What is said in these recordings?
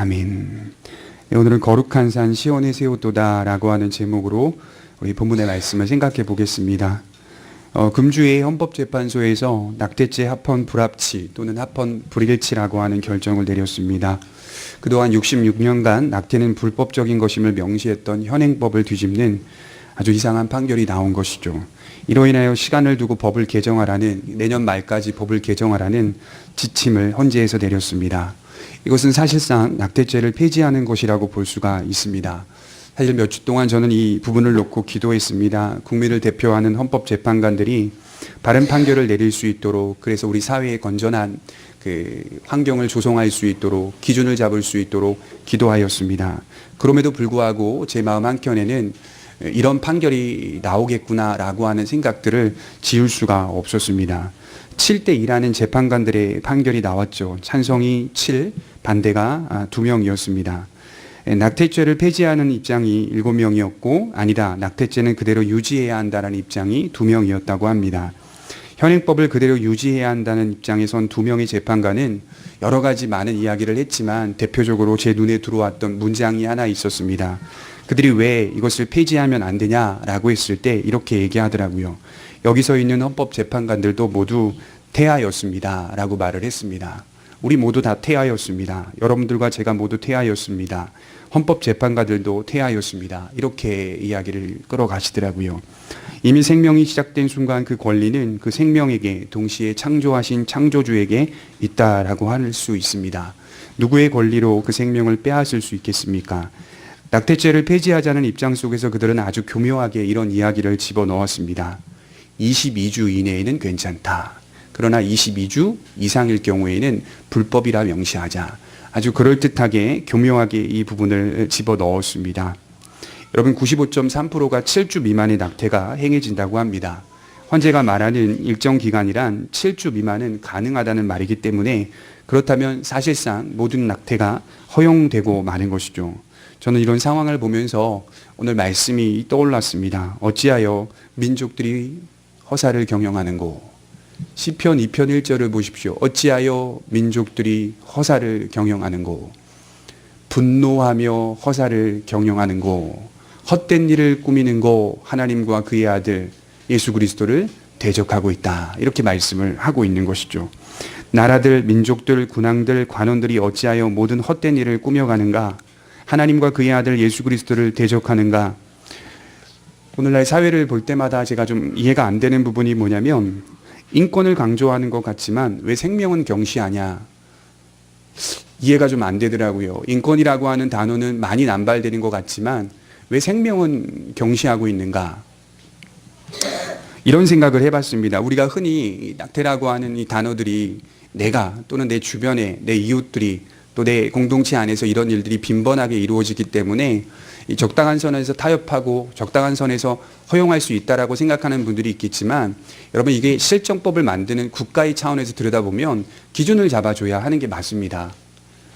아멘. 네, 오늘은 거룩한 산 시온에 세웠도다 라고 하는 제목으로 우리 본문의 말씀을 생각해 보겠습니다. 금주의 헌법재판소에서 낙태죄 합헌 불합치 또는 합헌 불일치라고 하는 결정을 내렸습니다. 그동안 66년간 낙태는 불법적인 것임을 명시했던 현행법을 뒤집는 아주 이상한 판결이 나온 것이죠. 이로 인하여 시간을 두고 법을 개정하라는, 내년 말까지 법을 개정하라는 지침을 헌재에서 내렸습니다. 이것은 사실상 낙태죄를 폐지하는 것이라고 볼 수가 있습니다. 사실 몇 주 동안 저는 이 부분을 놓고 기도했습니다. 국민을 대표하는 헌법재판관들이 바른 판결을 내릴 수 있도록, 그래서 우리 사회에 건전한 환경을 조성할 수 있도록, 기준을 잡을 수 있도록 기도하였습니다. 그럼에도 불구하고 제 마음 한켠에는 이런 판결이 나오겠구나라고 하는 생각들을 지울 수가 없었습니다. 7대2라는 재판관들의 판결이 나왔죠. 찬성이 7, 반대가 2명이었습니다. 낙태죄를 폐지하는 입장이 7명이었고, 아니다, 낙태죄는 그대로 유지해야 한다는 입장이 2명이었다고 합니다. 현행법을 그대로 유지해야 한다는 입장에 선 2명의 재판관은 여러 가지 많은 이야기를 했지만 대표적으로 제 눈에 들어왔던 문장이 하나 있었습니다. 그들이 왜 이것을 폐지하면 안 되냐라고 했을 때 이렇게 얘기하더라고요. 여기서 있는 헌법재판관들도 모두 태아였습니다 라고 말을 했습니다. 우리 모두 다 태아였습니다. 여러분들과 제가 모두 태아였습니다. 헌법재판관들도 태아였습니다. 이렇게 이야기를 끌어가시더라고요. 이미 생명이 시작된 순간 그 권리는 그 생명에게, 동시에 창조하신 창조주에게 있다라고 할 수 있습니다. 누구의 권리로 그 생명을 빼앗을 수 있겠습니까? 낙태죄를 폐지하자는 입장 속에서 그들은 아주 교묘하게 이런 이야기를 집어넣었습니다. 22주 이내에는 괜찮다. 그러나 22주 이상일 경우에는 불법이라 명시하자. 아주 그럴듯하게 교묘하게 이 부분을 집어넣었습니다. 여러분, 95.3%가 7주 미만의 낙태가 행해진다고 합니다. 헌재가 말하는 일정 기간이란 7주 미만은 가능하다는 말이기 때문에, 그렇다면 사실상 모든 낙태가 허용되고 마는 것이죠. 저는 이런 상황을 보면서 오늘 말씀이 떠올랐습니다. 어찌하여 민족들이 허사를 경영하는고. 시편 2편 1절을 보십시오. 어찌하여 민족들이 허사를 경영하는고. 분노하며 허사를 경영하는고. 헛된 일을 꾸미는고. 하나님과 그의 아들 예수 그리스도를 대적하고 있다. 이렇게 말씀을 하고 있는 것이죠. 나라들, 민족들, 군왕들, 관원들이 어찌하여 모든 헛된 일을 꾸며가는가. 하나님과 그의 아들 예수 그리스도를 대적하는가. 오늘날 사회를 볼 때마다 제가 좀 이해가 안 되는 부분이 뭐냐면, 인권을 강조하는 것 같지만 왜 생명은 경시하냐. 이해가 좀 안 되더라고요. 인권이라고 하는 단어는 많이 남발되는 것 같지만 왜 생명은 경시하고 있는가. 이런 생각을 해봤습니다. 우리가 흔히 낙태라고 하는 이 단어들이 내가 또는 내 주변에 내 이웃들이 또 내 공동체 안에서 이런 일들이 빈번하게 이루어지기 때문에 이 적당한 선에서 타협하고 적당한 선에서 허용할 수 있다라고 생각하는 분들이 있겠지만, 여러분, 이게 실정법을 만드는 국가의 차원에서 들여다보면 기준을 잡아줘야 하는 게 맞습니다.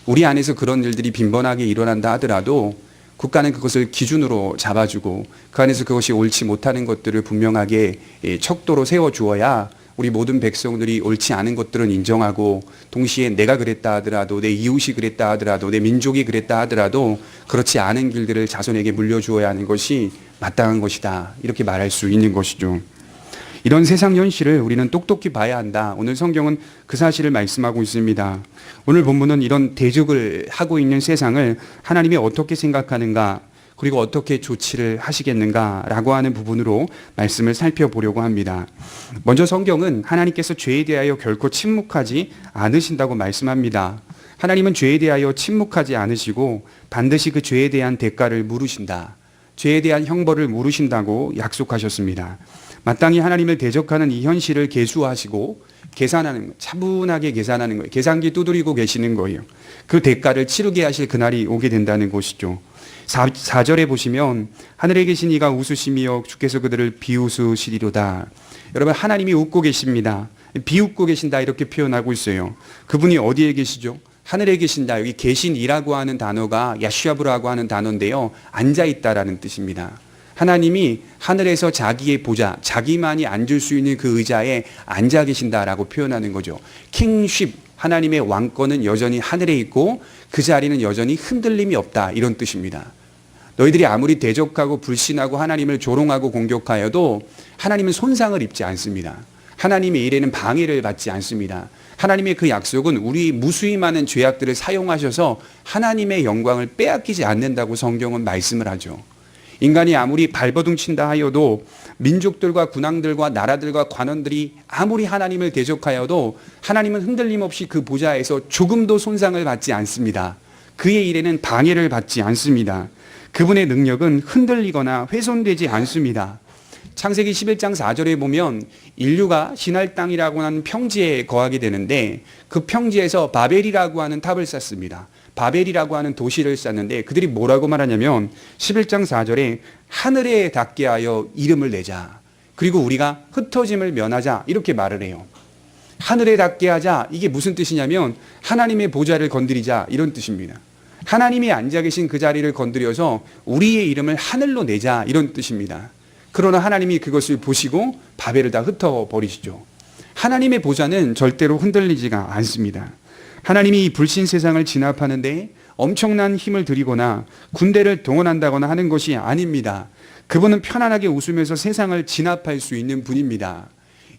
우리 안에서 그런 일들이 빈번하게 일어난다 하더라도 국가는 그것을 기준으로 잡아주고 그 안에서 그것이 옳지 못하는 것들을 분명하게 척도로 세워주어야 우리 모든 백성들이 옳지 않은 것들은 인정하고, 동시에 내가 그랬다 하더라도, 내 이웃이 그랬다 하더라도, 내 민족이 그랬다 하더라도 그렇지 않은 길들을 자손에게 물려주어야 하는 것이 마땅한 것이다. 이렇게 말할 수 있는 것이죠. 이런 세상 현실을 우리는 똑똑히 봐야 한다. 오늘 성경은 그 사실을 말씀하고 있습니다. 오늘 본문은 이런 대적을 하고 있는 세상을 하나님이 어떻게 생각하는가, 그리고 어떻게 조치를 하시겠는가라고 하는 부분으로 말씀을 살펴보려고 합니다. 먼저 성경은 하나님께서 죄에 대하여 결코 침묵하지 않으신다고 말씀합니다. 하나님은 죄에 대하여 침묵하지 않으시고 반드시 그 죄에 대한 대가를 물으신다. 죄에 대한 형벌을 물으신다고 약속하셨습니다. 마땅히 하나님을 대적하는 이 현실을 계수하시고 계산하는 거예요. 차분하게 계산하는 거예요. 계산기 두드리고 계시는 거예요. 그 대가를 치르게 하실 그날이 오게 된다는 것이죠. 4절에 보시면 하늘에 계신 이가 웃으시며 주께서 그들을 비웃으시리로다. 여러분, 하나님이 웃고 계십니다. 비웃고 계신다 이렇게 표현하고 있어요. 그분이 어디에 계시죠? 하늘에 계신다. 여기 계신이라고 하는 단어가 야슈아브라고 하는 단어인데요, 앉아있다라는 뜻입니다. 하나님이 하늘에서 자기의 보좌, 자기만이 앉을 수 있는 그 의자에 앉아 계신다라고 표현하는 거죠. 킹쉽, 하나님의 왕권은 여전히 하늘에 있고 그 자리는 여전히 흔들림이 없다, 이런 뜻입니다. 너희들이 아무리 대적하고 불신하고 하나님을 조롱하고 공격하여도 하나님은 손상을 입지 않습니다. 하나님의 일에는 방해를 받지 않습니다. 하나님의 그 약속은 우리 무수히 많은 죄악들을 사용하셔서 하나님의 영광을 빼앗기지 않는다고 성경은 말씀을 하죠. 인간이 아무리 발버둥친다 하여도, 민족들과 군왕들과 나라들과 관원들이 아무리 하나님을 대적하여도 하나님은 흔들림 없이 그 보좌에서 조금도 손상을 받지 않습니다. 그의 일에는 방해를 받지 않습니다. 그분의 능력은 흔들리거나 훼손되지 않습니다. 창세기 11장 4절에 보면 인류가 신할 땅이라고 하는 평지에 거하게 되는데, 그 평지에서 바벨이라고 하는 탑을 쌓습니다. 바벨이라고 하는 도시를 쌓는데 그들이 뭐라고 말하냐면 11장 4절에 하늘에 닿게 하여 이름을 내자, 그리고 우리가 흩어짐을 면하자, 이렇게 말을 해요. 하늘에 닿게 하자, 이게 무슨 뜻이냐면 하나님의 보좌를 건드리자, 이런 뜻입니다. 하나님이 앉아 계신 그 자리를 건드려서 우리의 이름을 하늘로 내자, 이런 뜻입니다. 그러나 하나님이 그것을 보시고 바벨을 다 흩어버리시죠. 하나님의 보좌는 절대로 흔들리지가 않습니다. 하나님이 이 불신 세상을 진압하는데 엄청난 힘을 들이거나 군대를 동원한다거나 하는 것이 아닙니다. 그분은 편안하게 웃으면서 세상을 진압할 수 있는 분입니다.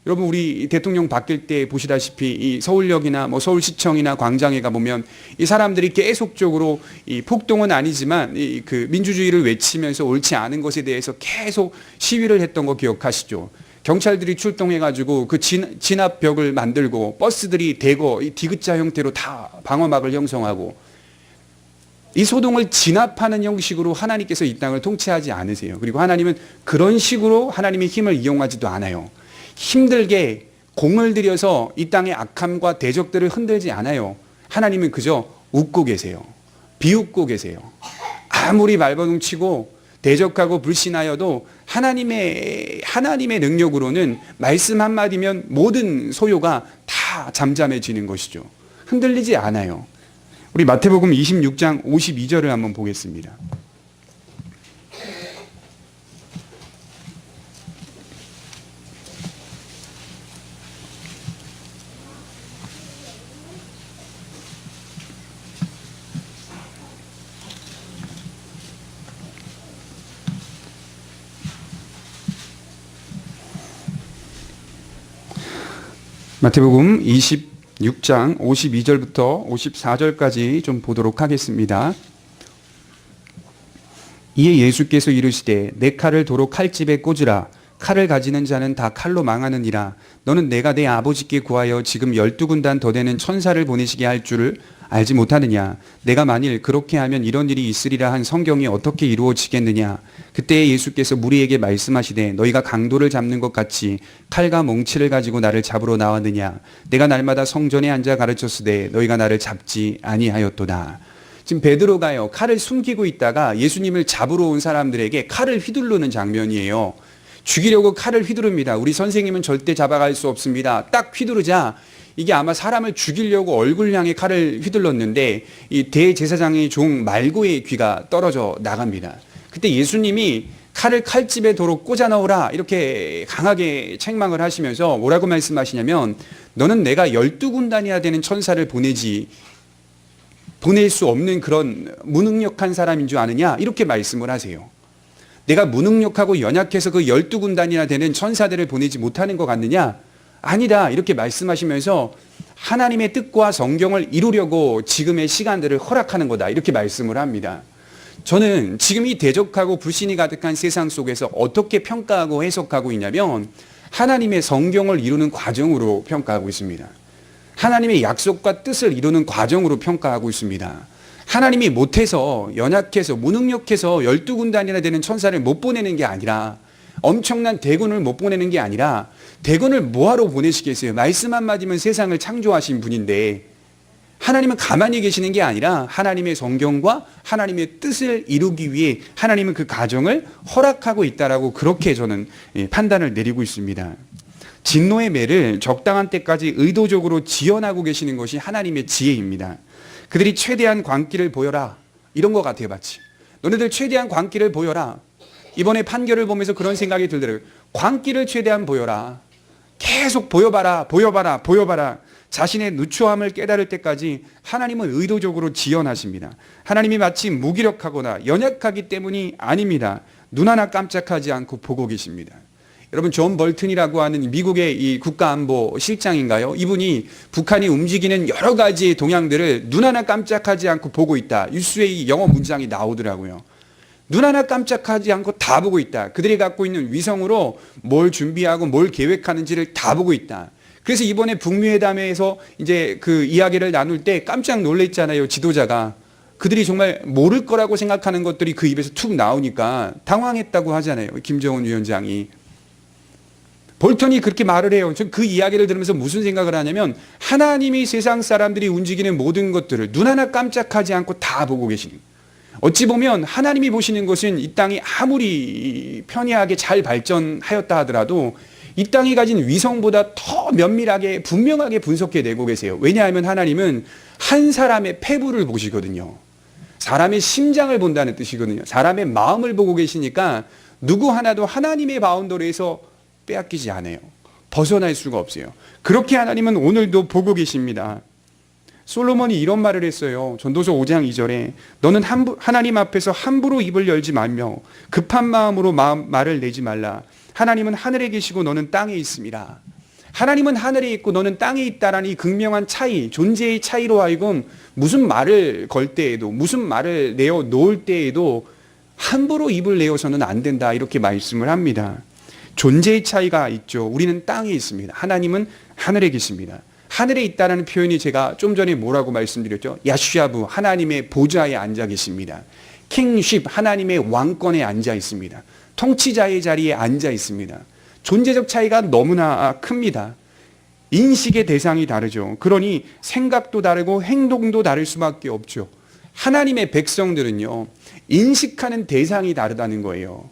여러분, 우리 대통령 바뀔 때 보시다시피 이 서울역이나 뭐 서울시청이나 광장에 가보면 이 사람들이 계속적으로 이 폭동은 아니지만 그 민주주의를 외치면서 옳지 않은 것에 대해서 계속 시위를 했던 거 기억하시죠? 경찰들이 출동해가지고 그 진압벽을 만들고 버스들이 대거 이 디귿자 형태로 다 방어막을 형성하고, 이 소동을 진압하는 형식으로 하나님께서 이 땅을 통치하지 않으세요. 그리고 하나님은 그런 식으로 하나님의 힘을 이용하지도 않아요. 힘들게 공을 들여서 이 땅의 악함과 대적들을 흔들지 않아요. 하나님은 그저 웃고 계세요. 비웃고 계세요. 아무리 발버둥치고 대적하고 불신하여도 하나님의 능력으로는 말씀 한마디면 모든 소요가 다 잠잠해지는 것이죠. 흔들리지 않아요. 우리 마태복음 26장 52절을 한번 보겠습니다. 마태복음 26장 52절부터 54절까지 좀 보도록 하겠습니다. 이에 예수께서 이르시되 내 칼을 도로 칼집에 꽂으라. 칼을 가지는 자는 다 칼로 망하느니라. 너는 내가 내 아버지께 구하여 지금 12군단 더 되는 천사를 보내시게 할 줄을 알지 못하느냐. 내가 만일 그렇게 하면 이런 일이 있으리라 한 성경이 어떻게 이루어지겠느냐. 그때 예수께서 무리에게 말씀하시되 너희가 강도를 잡는 것 같이 칼과 몽치를 가지고 나를 잡으러 나왔느냐. 내가 날마다 성전에 앉아 가르쳤으되 너희가 나를 잡지 아니하였도다. 지금 베드로가요, 칼을 숨기고 있다가 예수님을 잡으러 온 사람들에게 칼을 휘두르는 장면이에요. 죽이려고 칼을 휘두릅니다. 우리 선생님은 절대 잡아갈 수 없습니다. 딱 휘두르자 이게 아마 사람을 죽이려고 얼굴 향해 칼을 휘둘렀는데 이 대제사장의 종 말고의 귀가 떨어져 나갑니다. 그때 예수님이 칼을 칼집에 도로 꽂아 넣으라, 이렇게 강하게 책망을 하시면서 뭐라고 말씀하시냐면 너는 내가 12군단이나 되는 천사를 보낼 수 없는 그런 무능력한 사람인 줄 아느냐, 이렇게 말씀을 하세요. 내가 무능력하고 연약해서 그 12군단이나 되는 천사들을 보내지 못하는 것 같느냐? 아니다, 이렇게 말씀하시면서 하나님의 뜻과 성경을 이루려고 지금의 시간들을 허락하는 거다, 이렇게 말씀을 합니다. 저는 지금 이 대적하고 불신이 가득한 세상 속에서 어떻게 평가하고 해석하고 있냐면 하나님의 성경을 이루는 과정으로 평가하고 있습니다. 하나님의 약속과 뜻을 이루는 과정으로 평가하고 있습니다. 하나님이 못해서, 연약해서, 무능력해서 12군단이나 되는 천사를 못 보내는 게 아니라, 엄청난 대군을 못 보내는 게 아니라 대군을 뭐하러 보내시겠어요? 말씀 한마디면 세상을 창조하신 분인데 하나님은 가만히 계시는 게 아니라 하나님의 성경과 하나님의 뜻을 이루기 위해 하나님은 그 과정을 허락하고 있다라고, 그렇게 저는 판단을 내리고 있습니다. 진노의 매를 적당한 때까지 의도적으로 지연하고 계시는 것이 하나님의 지혜입니다. 그들이 최대한 광기를 보여라, 이런 것 같아요. 마치 너네들 최대한 광기를 보여라. 이번에 판결을 보면서 그런 생각이 들더라고요. 광기를 최대한 보여라. 계속 보여봐라, 보여봐라, 보여봐라. 자신의 누추함을 깨달을 때까지 하나님은 의도적으로 지연하십니다. 하나님이 마치 무기력하거나 연약하기 때문이 아닙니다. 눈 하나 깜짝하지 않고 보고 계십니다. 여러분, 존 볼튼이라고 하는 미국의 이 국가안보실장인가요? 이분이 북한이 움직이는 여러 가지의 동향들을 눈 하나 깜짝하지 않고 보고 있다. 뉴스에 이 영어 문장이 나오더라고요. 눈 하나 깜짝하지 않고 다 보고 있다. 그들이 갖고 있는 위성으로 뭘 준비하고 뭘 계획하는지를 다 보고 있다. 그래서 이번에 북미회담에서 이제 그 이야기를 나눌 때 깜짝 놀랐잖아요, 지도자가. 그들이 정말 모를 거라고 생각하는 것들이 그 입에서 툭 나오니까 당황했다고 하잖아요, 김정은 위원장이. 볼턴이 그렇게 말을 해요. 저 그 이야기를 들으면서 무슨 생각을 하냐면, 하나님이 세상 사람들이 움직이는 모든 것들을 눈 하나 깜짝하지 않고 다 보고 계시는 거예요. 어찌 보면 하나님이 보시는 것은 이 땅이 아무리 편리하게 잘 발전하였다 하더라도 이 땅이 가진 위성보다 더 면밀하게 분명하게 분석해내고 계세요. 왜냐하면 하나님은 한 사람의 폐부를 보시거든요. 사람의 심장을 본다는 뜻이거든요. 사람의 마음을 보고 계시니까 누구 하나도 하나님의 바운더리에서 빼앗기지 않아요. 벗어날 수가 없어요. 그렇게 하나님은 오늘도 보고 계십니다. 솔로몬이 이런 말을 했어요. 전도서 5장 2절에 너는 하나님 앞에서 함부로 입을 열지 말며 급한 마음으로 말을 내지 말라. 하나님은 하늘에 계시고 너는 땅에 있습니다. 하나님은 하늘에 있고 너는 땅에 있다라는 이 극명한 차이, 존재의 차이로 하여금 무슨 말을 걸 때에도, 무슨 말을 내어 놓을 때에도 함부로 입을 내어서는 안 된다, 이렇게 말씀을 합니다. 존재의 차이가 있죠. 우리는 땅에 있습니다. 하나님은 하늘에 계십니다. 하늘에 있다라는 표현이 제가 좀 전에 뭐라고 말씀드렸죠? 야슈야부, 하나님의 보좌에 앉아 계십니다. 킹십, 하나님의 왕권에 앉아 있습니다. 통치자의 자리에 앉아 있습니다. 존재적 차이가 너무나 큽니다. 인식의 대상이 다르죠. 그러니 생각도 다르고 행동도 다를 수밖에 없죠. 하나님의 백성들은요, 인식하는 대상이 다르다는 거예요.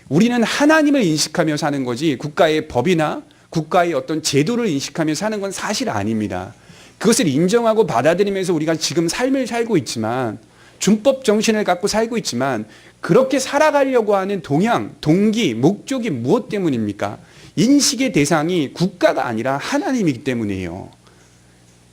우리는 하나님을 인식하며 사는 거지 국가의 법이나 국가의 어떤 제도를 인식하며 사는 건 사실 아닙니다. 그것을 인정하고 받아들이면서 우리가 지금 삶을 살고 있지만, 준법 정신을 갖고 살고 있지만, 그렇게 살아가려고 하는 동향, 동기, 목적이 무엇 때문입니까? 인식의 대상이 국가가 아니라 하나님이기 때문이에요.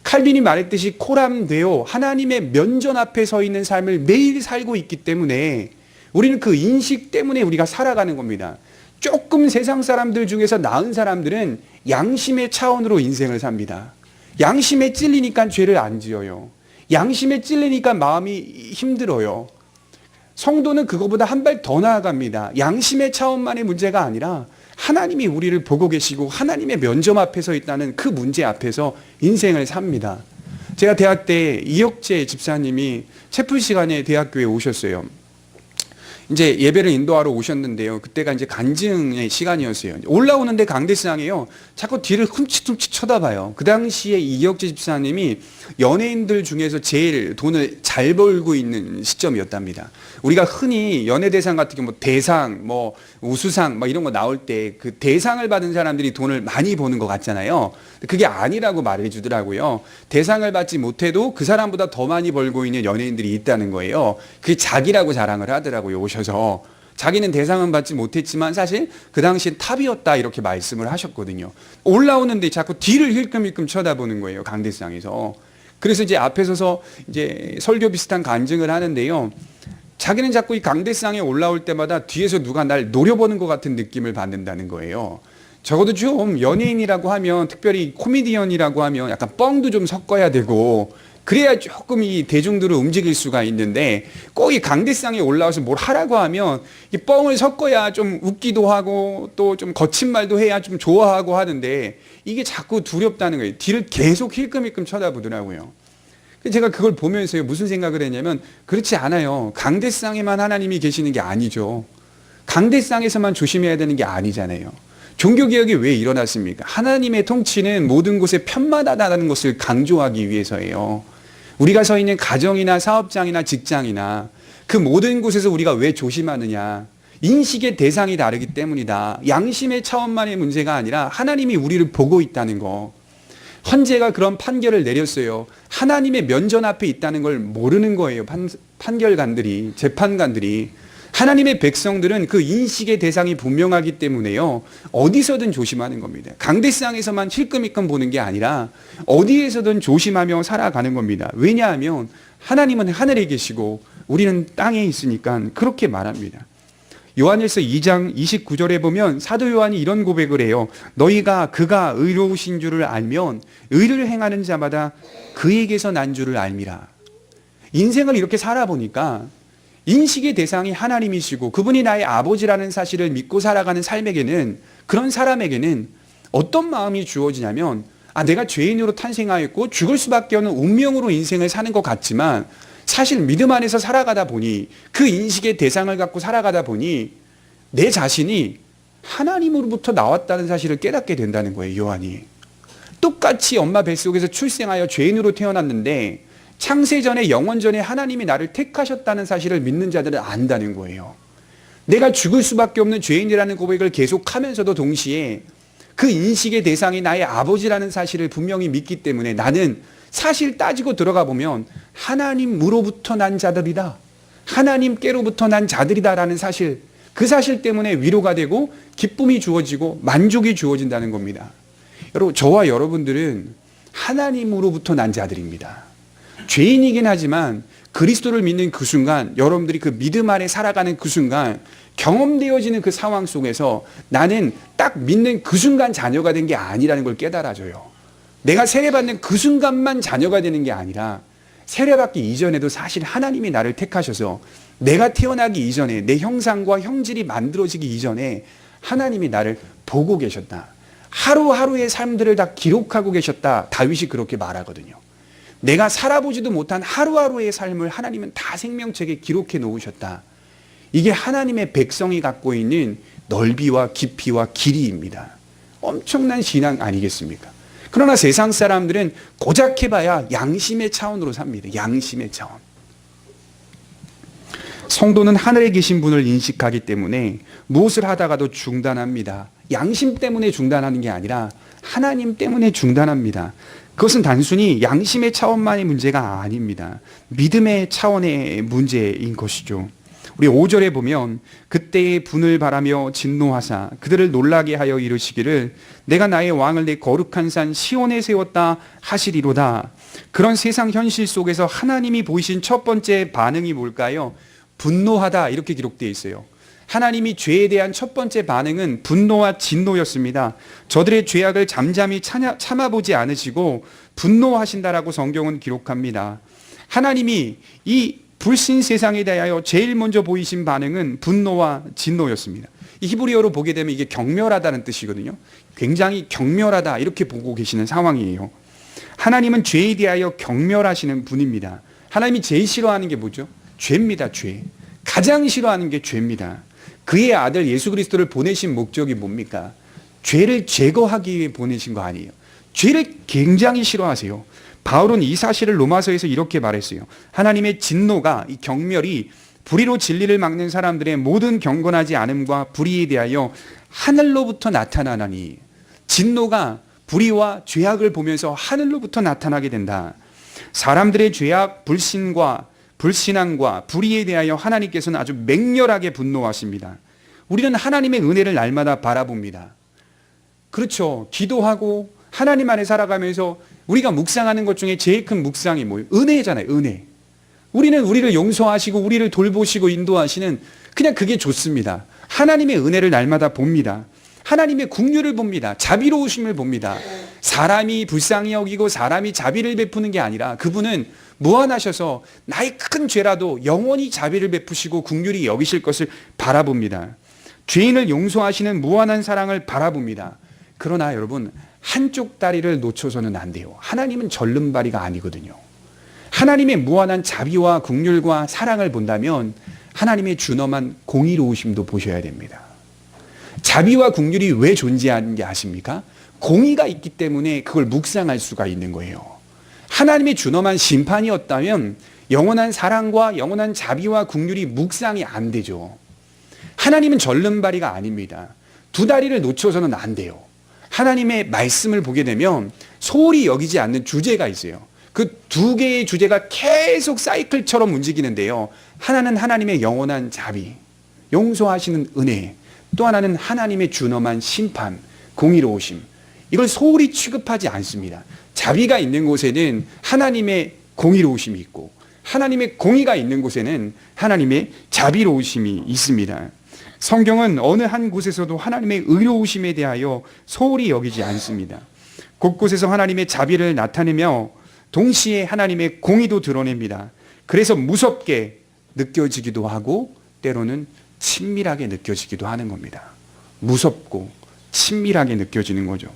칼빈이 말했듯이 코람 데오, 하나님의 면전 앞에 서 있는 삶을 매일 살고 있기 때문에 우리는 그 인식 때문에 우리가 살아가는 겁니다. 조금 세상 사람들 중에서 나은 사람들은 양심의 차원으로 인생을 삽니다. 양심에 찔리니까 죄를 안 지어요. 양심에 찔리니까 마음이 힘들어요. 성도는 그거보다 한 발 더 나아갑니다. 양심의 차원만의 문제가 아니라 하나님이 우리를 보고 계시고 하나님의 면접 앞에 서 있다는 그 문제 앞에서 인생을 삽니다. 제가 대학 때 이혁재 집사님이 채플 시간에 대학교에 오셨어요. 이제 예배를 인도하러 오셨는데요. 그때가 이제 간증의 시간이었어요. 올라오는데 강대상이에요. 자꾸 뒤를 흠칫흠칫 쳐다봐요. 그 당시에 이혁재 집사님이 연예인들 중에서 제일 돈을 잘 벌고 있는 시점이었답니다. 우리가 흔히 연예대상 같은 경우 대상, 우수상 이런 거 나올 때 그 대상을 받은 사람들이 돈을 많이 버는 것 같잖아요. 그게 아니라고 말해 주더라고요. 대상을 받지 못해도 그 사람보다 더 많이 벌고 있는 연예인들이 있다는 거예요. 그게 자기라고 자랑을 하더라고요. 오셔서. 자기는 대상은 받지 못했지만 사실 그 당시엔 탑이었다, 이렇게 말씀을 하셨거든요. 올라오는데 자꾸 뒤를 힐끔힐끔 쳐다보는 거예요. 강대상에서. 그래서 이제 앞에 서서 이제 설교 비슷한 간증을 하는데요. 자기는 자꾸 이 강대상에 올라올 때마다 뒤에서 누가 날 노려보는 것 같은 느낌을 받는다는 거예요. 적어도 좀 연예인이라고 하면, 특별히 코미디언이라고 하면 약간 뻥도 좀 섞어야 되고, 그래야 조금 이 대중들을 움직일 수가 있는데, 꼭 이 강대상에 올라와서 뭘 하라고 하면 이 뻥을 섞어야 좀 웃기도 하고 또 좀 거친 말도 해야 좀 좋아하고 하는데, 이게 자꾸 두렵다는 거예요. 뒤를 계속 힐끔힐끔 쳐다보더라고요. 제가 그걸 보면서요, 무슨 생각을 했냐면, 그렇지 않아요. 강대상에만 하나님이 계시는 게 아니죠. 강대상에서만 조심해야 되는 게 아니잖아요. 종교개혁이 왜 일어났습니까? 하나님의 통치는 모든 곳에 편마다하다는 것을 강조하기 위해서예요. 우리가 서 있는 가정이나 사업장이나 직장이나 그 모든 곳에서 우리가 왜 조심하느냐? 인식의 대상이 다르기 때문이다. 양심의 차원만의 문제가 아니라 하나님이 우리를 보고 있다는 거. 헌재가 그런 판결을 내렸어요. 하나님의 면전 앞에 있다는 걸 모르는 거예요. 판결관들이, 재판관들이. 하나님의 백성들은 그 인식의 대상이 분명하기 때문에요, 어디서든 조심하는 겁니다. 강대상에서만 힐끔힐끔 보는 게 아니라 어디에서든 조심하며 살아가는 겁니다. 왜냐하면 하나님은 하늘에 계시고 우리는 땅에 있으니까 그렇게 말합니다. 요한일서 2장 29절에 보면 사도 요한이 이런 고백을 해요. 너희가 그가 의로우신 줄을 알면 의를 행하는 자마다 그에게서 난 줄을 알미라. 인생을 이렇게 살아보니까 인식의 대상이 하나님이시고 그분이 나의 아버지라는 사실을 믿고 살아가는 삶에게는, 그런 사람에게는 어떤 마음이 주어지냐면, 내가 죄인으로 탄생하였고 죽을 수밖에 없는 운명으로 인생을 사는 것 같지만 사실 믿음 안에서 살아가다 보니, 그 인식의 대상을 갖고 살아가다 보니 내 자신이 하나님으로부터 나왔다는 사실을 깨닫게 된다는 거예요. 요한이 똑같이 엄마 뱃속에서 출생하여 죄인으로 태어났는데 창세전에 영원전에 하나님이 나를 택하셨다는 사실을 믿는 자들은 안다는 거예요. 내가 죽을 수밖에 없는 죄인이라는 고백을 계속하면서도 동시에 그 인식의 대상이 나의 아버지라는 사실을 분명히 믿기 때문에 나는 사실 따지고 들어가 보면 하나님으로부터 난 자들이다, 하나님께로부터 난 자들이다라는 사실, 그 사실 때문에 위로가 되고 기쁨이 주어지고 만족이 주어진다는 겁니다. 여러분, 저와 여러분들은 하나님으로부터 난 자들입니다. 죄인이긴 하지만 그리스도를 믿는 그 순간, 여러분들이 그 믿음 안에 살아가는 그 순간, 경험되어지는 그 상황 속에서 나는 딱 믿는 그 순간 자녀가 된 게 아니라는 걸 깨달아져요. 내가 세례받는 그 순간만 자녀가 되는 게 아니라 세례받기 이전에도 사실 하나님이 나를 택하셔서 내가 태어나기 이전에, 내 형상과 형질이 만들어지기 이전에 하나님이 나를 보고 계셨다, 하루하루의 삶들을 다 기록하고 계셨다. 다윗이 그렇게 말하거든요. 내가 살아보지도 못한 하루하루의 삶을 하나님은 다 생명책에 기록해 놓으셨다. 이게 하나님의 백성이 갖고 있는 넓이와 깊이와 길이입니다. 엄청난 신앙 아니겠습니까? 그러나 세상 사람들은 고작 해봐야 양심의 차원으로 삽니다. 양심의 차원. 성도는 하늘에 계신 분을 인식하기 때문에 무엇을 하다가도 중단합니다. 양심 때문에 중단하는 게 아니라 하나님 때문에 중단합니다. 그것은 단순히 양심의 차원만의 문제가 아닙니다. 믿음의 차원의 문제인 것이죠. 우리 5절에 보면 그때의 분을 바라며 진노하사 그들을 놀라게 하여 이르시기를 내가 나의 왕을 내 거룩한 산 시온에 세웠다 하시리로다. 그런 세상 현실 속에서 하나님이 보이신 첫 번째 반응이 뭘까요? 분노하다, 이렇게 기록되어 있어요. 하나님이 죄에 대한 첫 번째 반응은 분노와 진노였습니다. 저들의 죄악을 잠잠히 참아보지 않으시고 분노하신다라고 성경은 기록합니다. 하나님이 이 불신 세상에 대하여 제일 먼저 보이신 반응은 분노와 진노였습니다. 이 히브리어로 보게 되면 이게 경멸하다는 뜻이거든요. 굉장히 경멸하다, 이렇게 보고 계시는 상황이에요. 하나님은 죄에 대하여 경멸하시는 분입니다. 하나님이 제일 싫어하는 게 뭐죠? 죄입니다. 죄. 가장 싫어하는 게 죄입니다. 그의 아들 예수 그리스도를 보내신 목적이 뭡니까? 죄를 제거하기 위해 보내신 거 아니에요. 죄를 굉장히 싫어하세요. 바울은 이 사실을 로마서에서 이렇게 말했어요. 하나님의 진노가, 이 경멸이 불의로 진리를 막는 사람들의 모든 경건하지 않음과 불의에 대하여 하늘로부터 나타나나니, 진노가 불의와 죄악을 보면서 하늘로부터 나타나게 된다. 사람들의 죄악, 불신앙과 불의에 대하여 하나님께서는 아주 맹렬하게 분노하십니다. 우리는 하나님의 은혜를 날마다 바라봅니다. 그렇죠. 기도하고 하나님 안에 살아가면서 우리가 묵상하는 것 중에 제일 큰 묵상이 뭐예요? 은혜잖아요. 은혜. 우리는 우리를 용서하시고 우리를 돌보시고 인도하시는, 그냥 그게 좋습니다. 하나님의 은혜를 날마다 봅니다. 하나님의 긍휼을 봅니다. 자비로우심을 봅니다. 사람이 불쌍히 여기고 사람이 자비를 베푸는 게 아니라 그분은 무한하셔서 나의 큰 죄라도 영원히 자비를 베푸시고 긍휼히 여기실 것을 바라봅니다. 죄인을 용서하시는 무한한 사랑을 바라봅니다. 그러나 여러분, 한쪽 다리를 놓쳐서는 안 돼요. 하나님은 절름발이가 아니거든요. 하나님의 무한한 자비와 긍휼과 사랑을 본다면 하나님의 준엄한 공의로우심도 보셔야 됩니다. 자비와 긍휼이 왜 존재하는지 아십니까? 공의가 있기 때문에 그걸 묵상할 수가 있는 거예요. 하나님의 준엄한 심판이었다면 영원한 사랑과 영원한 자비와 긍휼이 묵상이 안 되죠. 하나님은 절름발이가 아닙니다. 두 다리를 놓쳐서는 안 돼요. 하나님의 말씀을 보게 되면 소홀히 여기지 않는 주제가 있어요. 그 두 개의 주제가 계속 사이클처럼 움직이는데요. 하나는 하나님의 영원한 자비, 용서하시는 은혜, 또 하나는 하나님의 준엄한 심판, 공의로우심. 이걸 소홀히 취급하지 않습니다. 자비가 있는 곳에는 하나님의 공의로우심이 있고 하나님의 공의가 있는 곳에는 하나님의 자비로우심이 있습니다. 성경은 어느 한 곳에서도 하나님의 의로우심에 대하여 소홀히 여기지 않습니다. 곳곳에서 하나님의 자비를 나타내며 동시에 하나님의 공의도 드러냅니다. 그래서 무섭게 느껴지기도 하고 때로는 친밀하게 느껴지기도 하는 겁니다. 무섭고 친밀하게 느껴지는 거죠.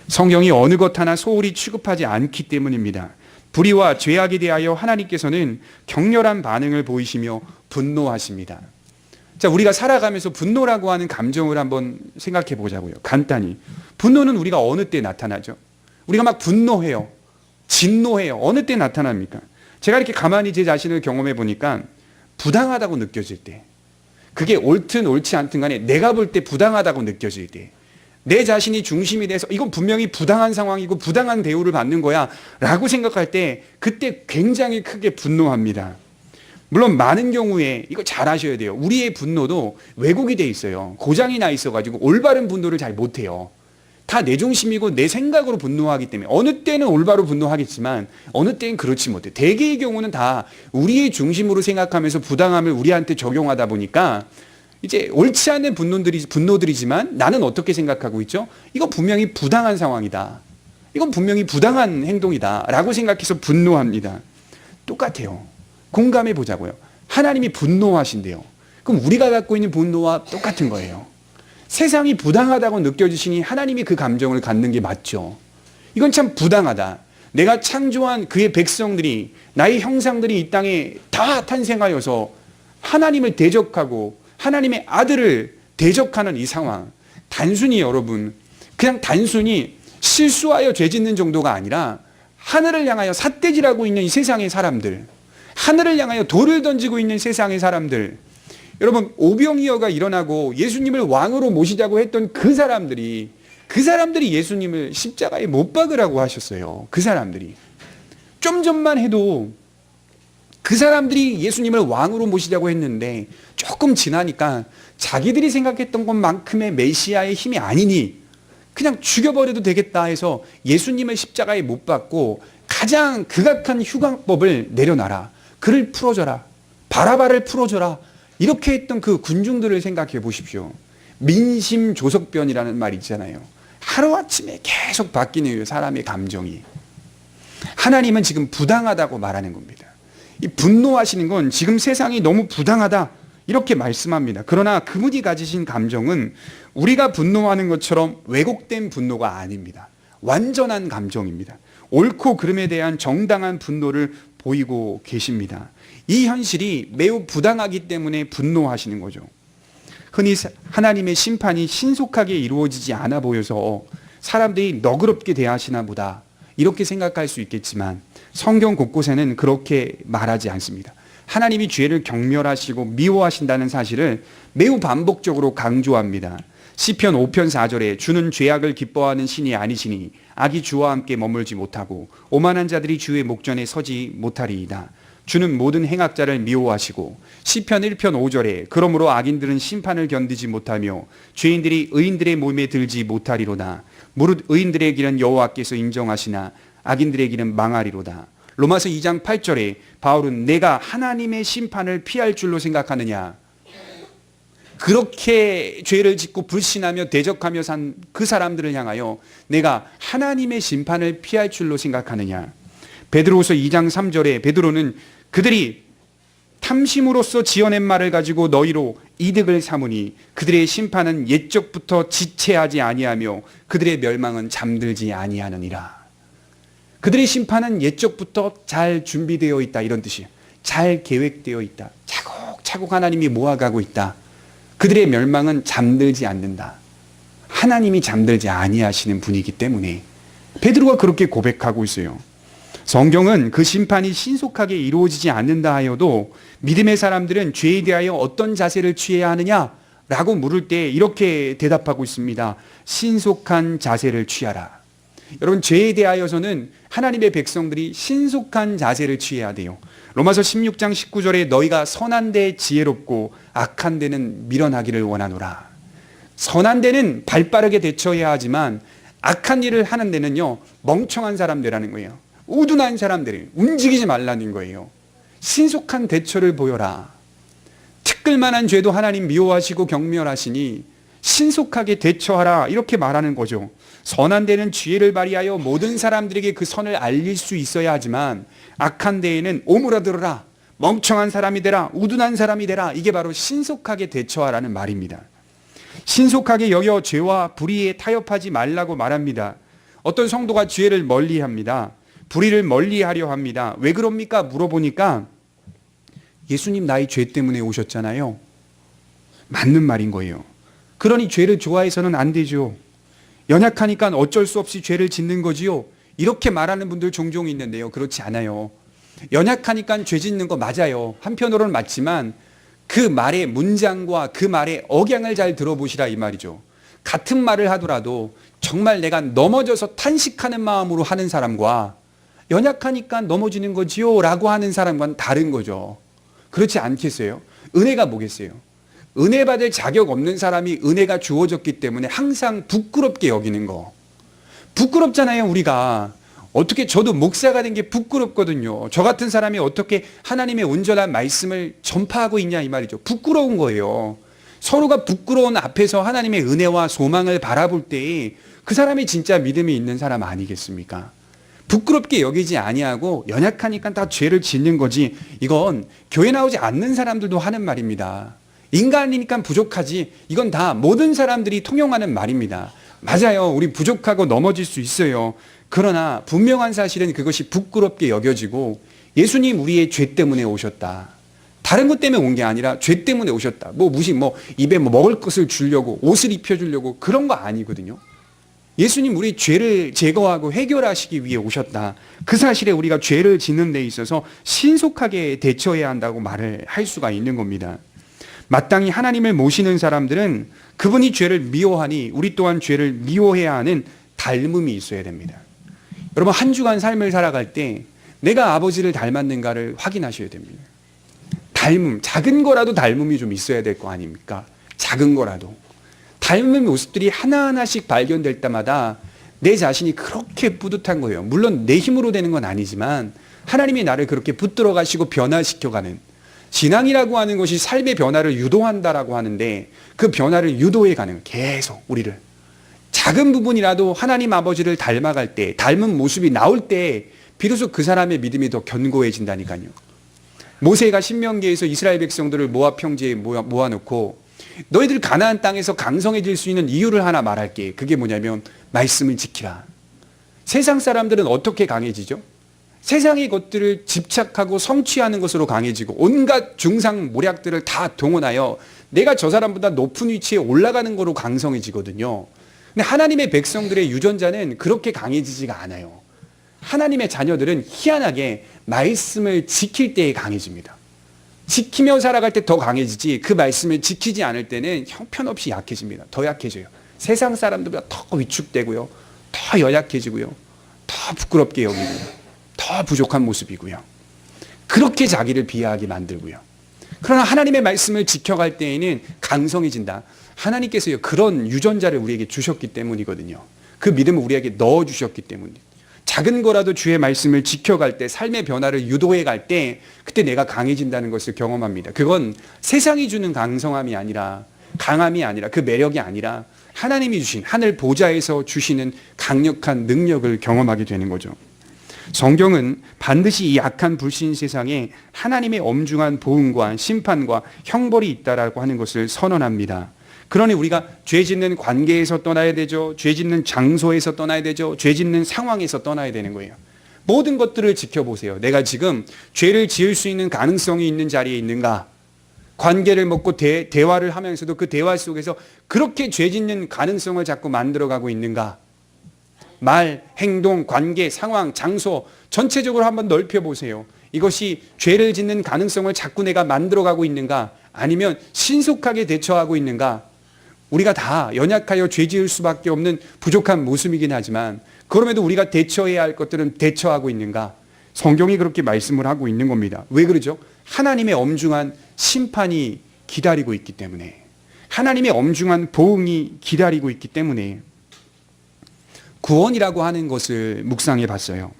성경이 어느 것 하나 소홀히 취급하지 않기 때문입니다. 불의와 죄악에 대하여 하나님께서는 격렬한 반응을 보이시며 분노하십니다. 자, 우리가 살아가면서 분노라고 하는 감정을 한번 생각해 보자고요. 간단히. 분노는 우리가 어느 때 나타나죠? 우리가 막 분노해요. 진노해요. 어느 때 나타납니까? 제가 이렇게 가만히 제 자신을 경험해 보니까 부당하다고 느껴질 때, 그게 옳든 옳지 않든 간에 내가 볼 때 부당하다고 느껴질 때, 내 자신이 중심이 돼서 이건 분명히 부당한 상황이고 부당한 대우를 받는 거야 라고 생각할 때 그때 굉장히 크게 분노합니다. 물론 많은 경우에 이거 잘 아셔야 돼요. 우리의 분노도 왜곡이 돼 있어요. 고장이 나 있어가지고 올바른 분노를 잘 못해요. 다 내 중심이고 내 생각으로 분노하기 때문에 어느 때는 올바로 분노하겠지만 어느 때는 그렇지 못해. 대개의 경우는 다 우리의 중심으로 생각하면서 부당함을 우리한테 적용하다 보니까 이제 옳지 않은 분노들이지만 나는 어떻게 생각하고 있죠? 이건 분명히 부당한 상황이다. 이건 분명히 부당한 행동이다 라고 생각해서 분노합니다. 똑같아요. 공감해 보자고요. 하나님이 분노하신대요. 그럼 우리가 갖고 있는 분노와 똑같은 거예요. 세상이 부당하다고 느껴지시니 하나님이 그 감정을 갖는 게 맞죠. 이건 참 부당하다. 내가 창조한 그의 백성들이, 나의 형상들이 이 땅에 다 탄생하여서 하나님을 대적하고 하나님의 아들을 대적하는 이 상황, 단순히 여러분 그냥 단순히 실수하여 죄 짓는 정도가 아니라 하늘을 향하여 삿대질하고 있는 이 세상의 사람들, 하늘을 향하여 돌을 던지고 있는 세상의 사람들, 여러분 오병이어가 일어나고 예수님을 왕으로 모시자고 했던 그 사람들이 예수님을 십자가에 못 박으라고 하셨어요. 그 사람들이 좀 전만 해도 그 사람들이 예수님을 왕으로 모시자고 했는데 조금 지나니까 자기들이 생각했던 것만큼의 메시아의 힘이 아니니 그냥 죽여버려도 되겠다 해서 예수님을 십자가에 못 박고 가장 극악한 휴강법을 내려놔라. 그를 풀어줘라. 바라바를 풀어줘라. 이렇게 했던 그 군중들을 생각해 보십시오. 민심조석변이라는 말이 있잖아요. 하루아침에 계속 바뀌는 사람의 감정이. 하나님은 지금 부당하다고 말하는 겁니다. 이 분노하시는 건 지금 세상이 너무 부당하다 이렇게 말씀합니다. 그러나 그분이 가지신 감정은 우리가 분노하는 것처럼 왜곡된 분노가 아닙니다. 완전한 감정입니다. 옳고 그름에 대한 정당한 분노를 보이고 계십니다. 이 현실이 매우 부당하기 때문에 분노하시는 거죠. 흔히 하나님의 심판이 신속하게 이루어지지 않아 보여서 사람들이 너그럽게 대하시나 보다 이렇게 생각할 수 있겠지만 성경 곳곳에는 그렇게 말하지 않습니다. 하나님이 죄를 경멸하시고 미워하신다는 사실을 매우 반복적으로 강조합니다. 시편 5편 4절에 주는 죄악을 기뻐하는 신이 아니시니 악이 주와 함께 머물지 못하고 오만한 자들이 주의 목전에 서지 못하리이다. 주는 모든 행악자를 미워하시고 시편 1편 5절에 그러므로 악인들은 심판을 견디지 못하며 죄인들이 의인들의 몸에 들지 못하리로다. 무릇 의인들의 길은 여호와께서 인정하시나 악인들의 길은 망하리로다. 로마서 2장 8절에 바울은 내가 하나님의 심판을 피할 줄로 생각하느냐. 그렇게 죄를 짓고 불신하며 대적하며 산 그 사람들을 향하여 내가 하나님의 심판을 피할 줄로 생각하느냐. 베드로후서 2장 3절에 베드로는 그들이 탐심으로써 지어낸 말을 가지고 너희로 이득을 삼으니 그들의 심판은 옛적부터 지체하지 아니하며 그들의 멸망은 잠들지 아니하느니라. 그들의 심판은 옛적부터 잘 준비되어 있다 이런 뜻이에요. 잘 계획되어 있다. 차곡차곡 하나님이 모아가고 있다. 그들의 멸망은 잠들지 않는다. 하나님이 잠들지 아니하시는 분이기 때문에 베드로가 그렇게 고백하고 있어요. 성경은 그 심판이 신속하게 이루어지지 않는다 하여도 믿음의 사람들은 죄에 대하여 어떤 자세를 취해야 하느냐라고 물을 때 이렇게 대답하고 있습니다. 신속한 자세를 취하라. 여러분 죄에 대하여서는 하나님의 백성들이 신속한 자세를 취해야 돼요. 로마서 16장 19절에 너희가 선한 데 지혜롭고 악한 데는 미련하기를 원하노라. 선한 데는 발빠르게 대처해야 하지만 악한 일을 하는 데는요, 멍청한 사람들이라는 거예요. 우둔한 사람들이 움직이지 말라는 거예요. 신속한 대처를 보여라. 티끌만한 죄도 하나님 미워하시고 경멸하시니 신속하게 대처하라, 이렇게 말하는 거죠. 선한 데는 지혜를 발휘하여 모든 사람들에게 그 선을 알릴 수 있어야 하지만 악한 데에는 오므라들어라, 멍청한 사람이 되라, 우둔한 사람이 되라, 이게 바로 신속하게 대처하라는 말입니다. 신속하게 여겨 죄와 불의에 타협하지 말라고 말합니다. 어떤 성도가 죄를 멀리합니다. 불의를 멀리하려 합니다. 왜 그럽니까? 물어보니까 예수님 나의 죄 때문에 오셨잖아요. 맞는 말인 거예요. 그러니 죄를 좋아해서는 안 되죠. 연약하니까 어쩔 수 없이 죄를 짓는 거지요. 이렇게 말하는 분들 종종 있는데요. 그렇지 않아요. 연약하니까 죄 짓는 거 맞아요. 한편으로는 맞지만 그 말의 문장과 그 말의 억양을 잘 들어보시라, 이 말이죠. 같은 말을 하더라도 정말 내가 넘어져서 탄식하는 마음으로 하는 사람과 연약하니까 넘어지는 거지요 라고 하는 사람과는 다른 거죠. 그렇지 않겠어요? 은혜가 뭐겠어요? 은혜 받을 자격 없는 사람이 은혜가 주어졌기 때문에 항상 부끄럽게 여기는 거. 부끄럽잖아요, 우리가. 어떻게, 저도 목사가 된 게 부끄럽거든요. 저 같은 사람이 어떻게 하나님의 온전한 말씀을 전파하고 있냐, 이 말이죠. 부끄러운 거예요. 서로가 부끄러운 앞에서 하나님의 은혜와 소망을 바라볼 때 그 사람이 진짜 믿음이 있는 사람 아니겠습니까? 부끄럽게 여기지 아니하고 연약하니까 다 죄를 짓는 거지, 이건 교회 나오지 않는 사람들도 하는 말입니다. 인간이니까 부족하지, 이건 다 모든 사람들이 통용하는 말입니다. 맞아요. 우리 부족하고 넘어질 수 있어요. 그러나 분명한 사실은 그것이 부끄럽게 여겨지고 예수님 우리의 죄 때문에 오셨다. 다른 것 때문에 온 게 아니라 죄 때문에 오셨다. 입에 먹을 것을 주려고, 옷을 입혀주려고, 그런 거 아니거든요. 예수님 우리 죄를 제거하고 해결하시기 위해 오셨다. 그 사실에 우리가 죄를 짓는 데 있어서 신속하게 대처해야 한다고 말을 할 수가 있는 겁니다. 마땅히 하나님을 모시는 사람들은 그분이 죄를 미워하니 우리 또한 죄를 미워해야 하는 닮음이 있어야 됩니다. 여러분, 한 주간 삶을 살아갈 때 내가 아버지를 닮았는가를 확인하셔야 됩니다. 닮음, 작은 거라도 닮음이 좀 있어야 될 거 아닙니까? 작은 거라도. 닮은 모습들이 하나하나씩 발견될 때마다 내 자신이 그렇게 뿌듯한 거예요. 물론 내 힘으로 되는 건 아니지만 하나님이 나를 그렇게 붙들어 가시고 변화시켜가는, 신앙이라고 하는 것이 삶의 변화를 유도한다라고 하는데 그 변화를 유도해 가는, 계속 우리를 작은 부분이라도 하나님 아버지를 닮아갈 때, 닮은 모습이 나올 때 비로소 그 사람의 믿음이 더 견고해진다니까요. 모세가 신명기에서 이스라엘 백성들을 모압 평지에 모아놓고 너희들 가나안 땅에서 강성해질 수 있는 이유를 하나 말할게. 그게 뭐냐면 말씀을 지키라. 세상 사람들은 어떻게 강해지죠? 세상의 것들을 집착하고 성취하는 것으로 강해지고 온갖 중상모략들을 다 동원하여 내가 저 사람보다 높은 위치에 올라가는 거로 강성해지거든요. 근데 하나님의 백성들의 유전자는 그렇게 강해지지가 않아요. 하나님의 자녀들은 희한하게 말씀을 지킬 때에 강해집니다. 지키며 살아갈 때 더 강해지지, 그 말씀을 지키지 않을 때는 형편없이 약해집니다. 더 약해져요. 세상 사람들보다 더 위축되고요, 더 연약해지고요, 더 부끄럽게 여기고요, 더 부족한 모습이고요. 그렇게 자기를 비하하게 만들고요. 그러나 하나님의 말씀을 지켜갈 때에는 강성해진다. 하나님께서요, 그런 유전자를 우리에게 주셨기 때문이거든요. 그 믿음을 우리에게 넣어주셨기 때문이에요. 작은 거라도 주의 말씀을 지켜갈 때, 삶의 변화를 유도해 갈 때 그때 내가 강해진다는 것을 경험합니다. 그건 세상이 주는 강성함이 아니라, 강함이 아니라, 그 매력이 아니라 하나님이 주신, 하늘 보좌에서 주시는 강력한 능력을 경험하게 되는 거죠. 성경은 반드시 이 악한 불신 세상에 하나님의 엄중한 보응과 심판과 형벌이 있다라고 하는 것을 선언합니다. 그러니 우리가 죄 짓는 관계에서 떠나야 되죠. 죄 짓는 장소에서 떠나야 되죠. 죄 짓는 상황에서 떠나야 되는 거예요. 모든 것들을 지켜보세요. 내가 지금 죄를 지을 수 있는 가능성이 있는 자리에 있는가? 관계를 맺고 대화를 하면서도 그 대화 속에서 그렇게 죄 짓는 가능성을 자꾸 만들어가고 있는가? 말, 행동, 관계, 상황, 장소 전체적으로 한번 넓혀보세요. 이것이 죄를 짓는 가능성을 자꾸 내가 만들어가고 있는가? 아니면 신속하게 대처하고 있는가? 우리가 다 연약하여 죄 지을 수밖에 없는 부족한 모습이긴 하지만 그럼에도 우리가 대처해야 할 것들은 대처하고 있는가? 성경이 그렇게 말씀을 하고 있는 겁니다. 왜 그러죠? 하나님의 엄중한 심판이 기다리고 있기 때문에, 하나님의 엄중한 보응이 기다리고 있기 때문에 구원이라고 하는 것을 묵상해 봤어요.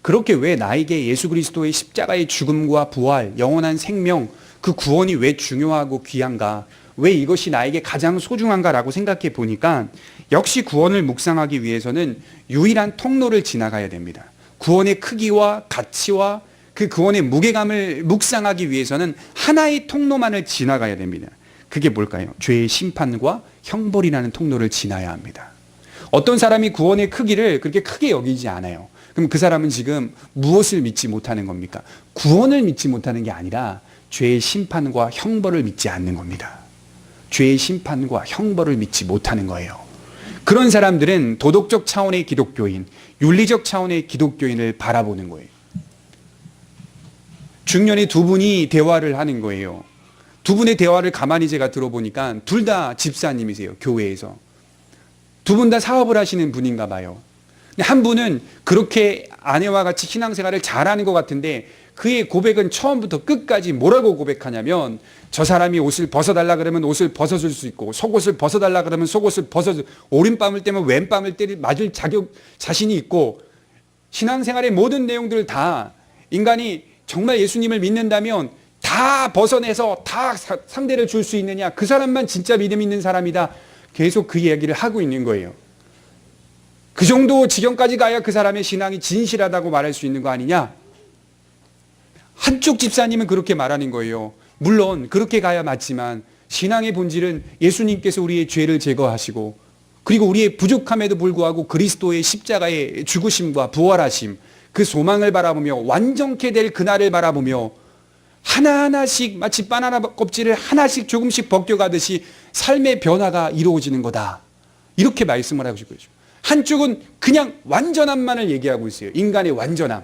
그렇게 왜 나에게 예수 그리스도의 십자가의 죽음과 부활, 영원한 생명, 그 구원이 왜 중요하고 귀한가, 왜 이것이 나에게 가장 소중한가라고 생각해 보니까 역시 구원을 묵상하기 위해서는 유일한 통로를 지나가야 됩니다. 구원의 크기와 가치와 그 구원의 무게감을 묵상하기 위해서는 하나의 통로만을 지나가야 됩니다. 그게 뭘까요? 죄의 심판과 형벌이라는 통로를 지나야 합니다. 어떤 사람이 구원의 크기를 그렇게 크게 여기지 않아요. 그럼 그 사람은 지금 무엇을 믿지 못하는 겁니까? 구원을 믿지 못하는 게 아니라 죄의 심판과 형벌을 믿지 않는 겁니다. 죄의 심판과 형벌을 믿지 못하는 거예요. 그런 사람들은 도덕적 차원의 기독교인, 윤리적 차원의 기독교인을 바라보는 거예요. 중년의 두 분이 대화를 하는 거예요. 두 분의 대화를 가만히 제가 들어보니까 둘 다 집사님이세요. 교회에서. 두 분 다 사업을 하시는 분인가 봐요. 근데 한 분은 그렇게 아내와 같이 신앙생활을 잘하는 것 같은데 그의 고백은 처음부터 끝까지 뭐라고 고백하냐면, 저 사람이 옷을 벗어달라 그러면 옷을 벗어줄 수 있고, 속옷을 벗어달라 그러면 속옷을 벗어줄, 오른뺨을 떼면 왼뺨을 맞을 자신이 있고, 신앙생활의 모든 내용들을 다 인간이 정말 예수님을 믿는다면 다 벗어내서 다 상대를 줄 수 있느냐, 그 사람만 진짜 믿음 있는 사람이다. 계속 그 이야기를 하고 있는 거예요. 그 정도 지경까지 가야 그 사람의 신앙이 진실하다고 말할 수 있는 거 아니냐. 한쪽 집사님은 그렇게 말하는 거예요. 물론 그렇게 가야 맞지만 신앙의 본질은 예수님께서 우리의 죄를 제거하시고, 그리고 우리의 부족함에도 불구하고 그리스도의 십자가의 죽으심과 부활하심, 그 소망을 바라보며 완전케 될 그날을 바라보며 하나하나씩 마치 바나나 껍질을 하나씩 조금씩 벗겨가듯이 삶의 변화가 이루어지는 거다. 이렇게 말씀을 하고 싶어요. 한쪽은 그냥 완전함만을 얘기하고 있어요. 인간의 완전함.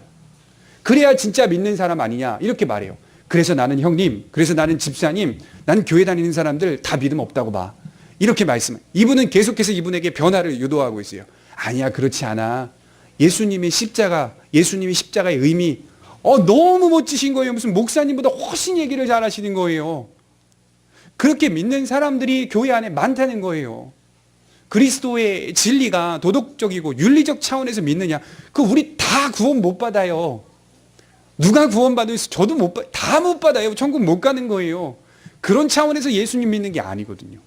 그래야 진짜 믿는 사람 아니냐 이렇게 말해요. 그래서 나는 형님, 그래서 나는 집사님, 나는 교회 다니는 사람들 다 믿음 없다고 봐. 이렇게 말씀해요. 이분은 계속해서 이분에게 변화를 유도하고 있어요. 아니야, 그렇지 않아. 예수님의 십자가의 의미, 너무 멋지신 거예요. 무슨 목사님보다 훨씬 얘기를 잘하시는 거예요. 그렇게 믿는 사람들이 교회 안에 많다는 거예요. 그리스도의 진리가 도덕적이고 윤리적 차원에서 믿느냐? 그 우리 다 구원 못 받아요. 누가 구원받을 수, 저도 다 못 받아요. 천국 못 가는 거예요. 그런 차원에서 예수님 믿는 게 아니거든요.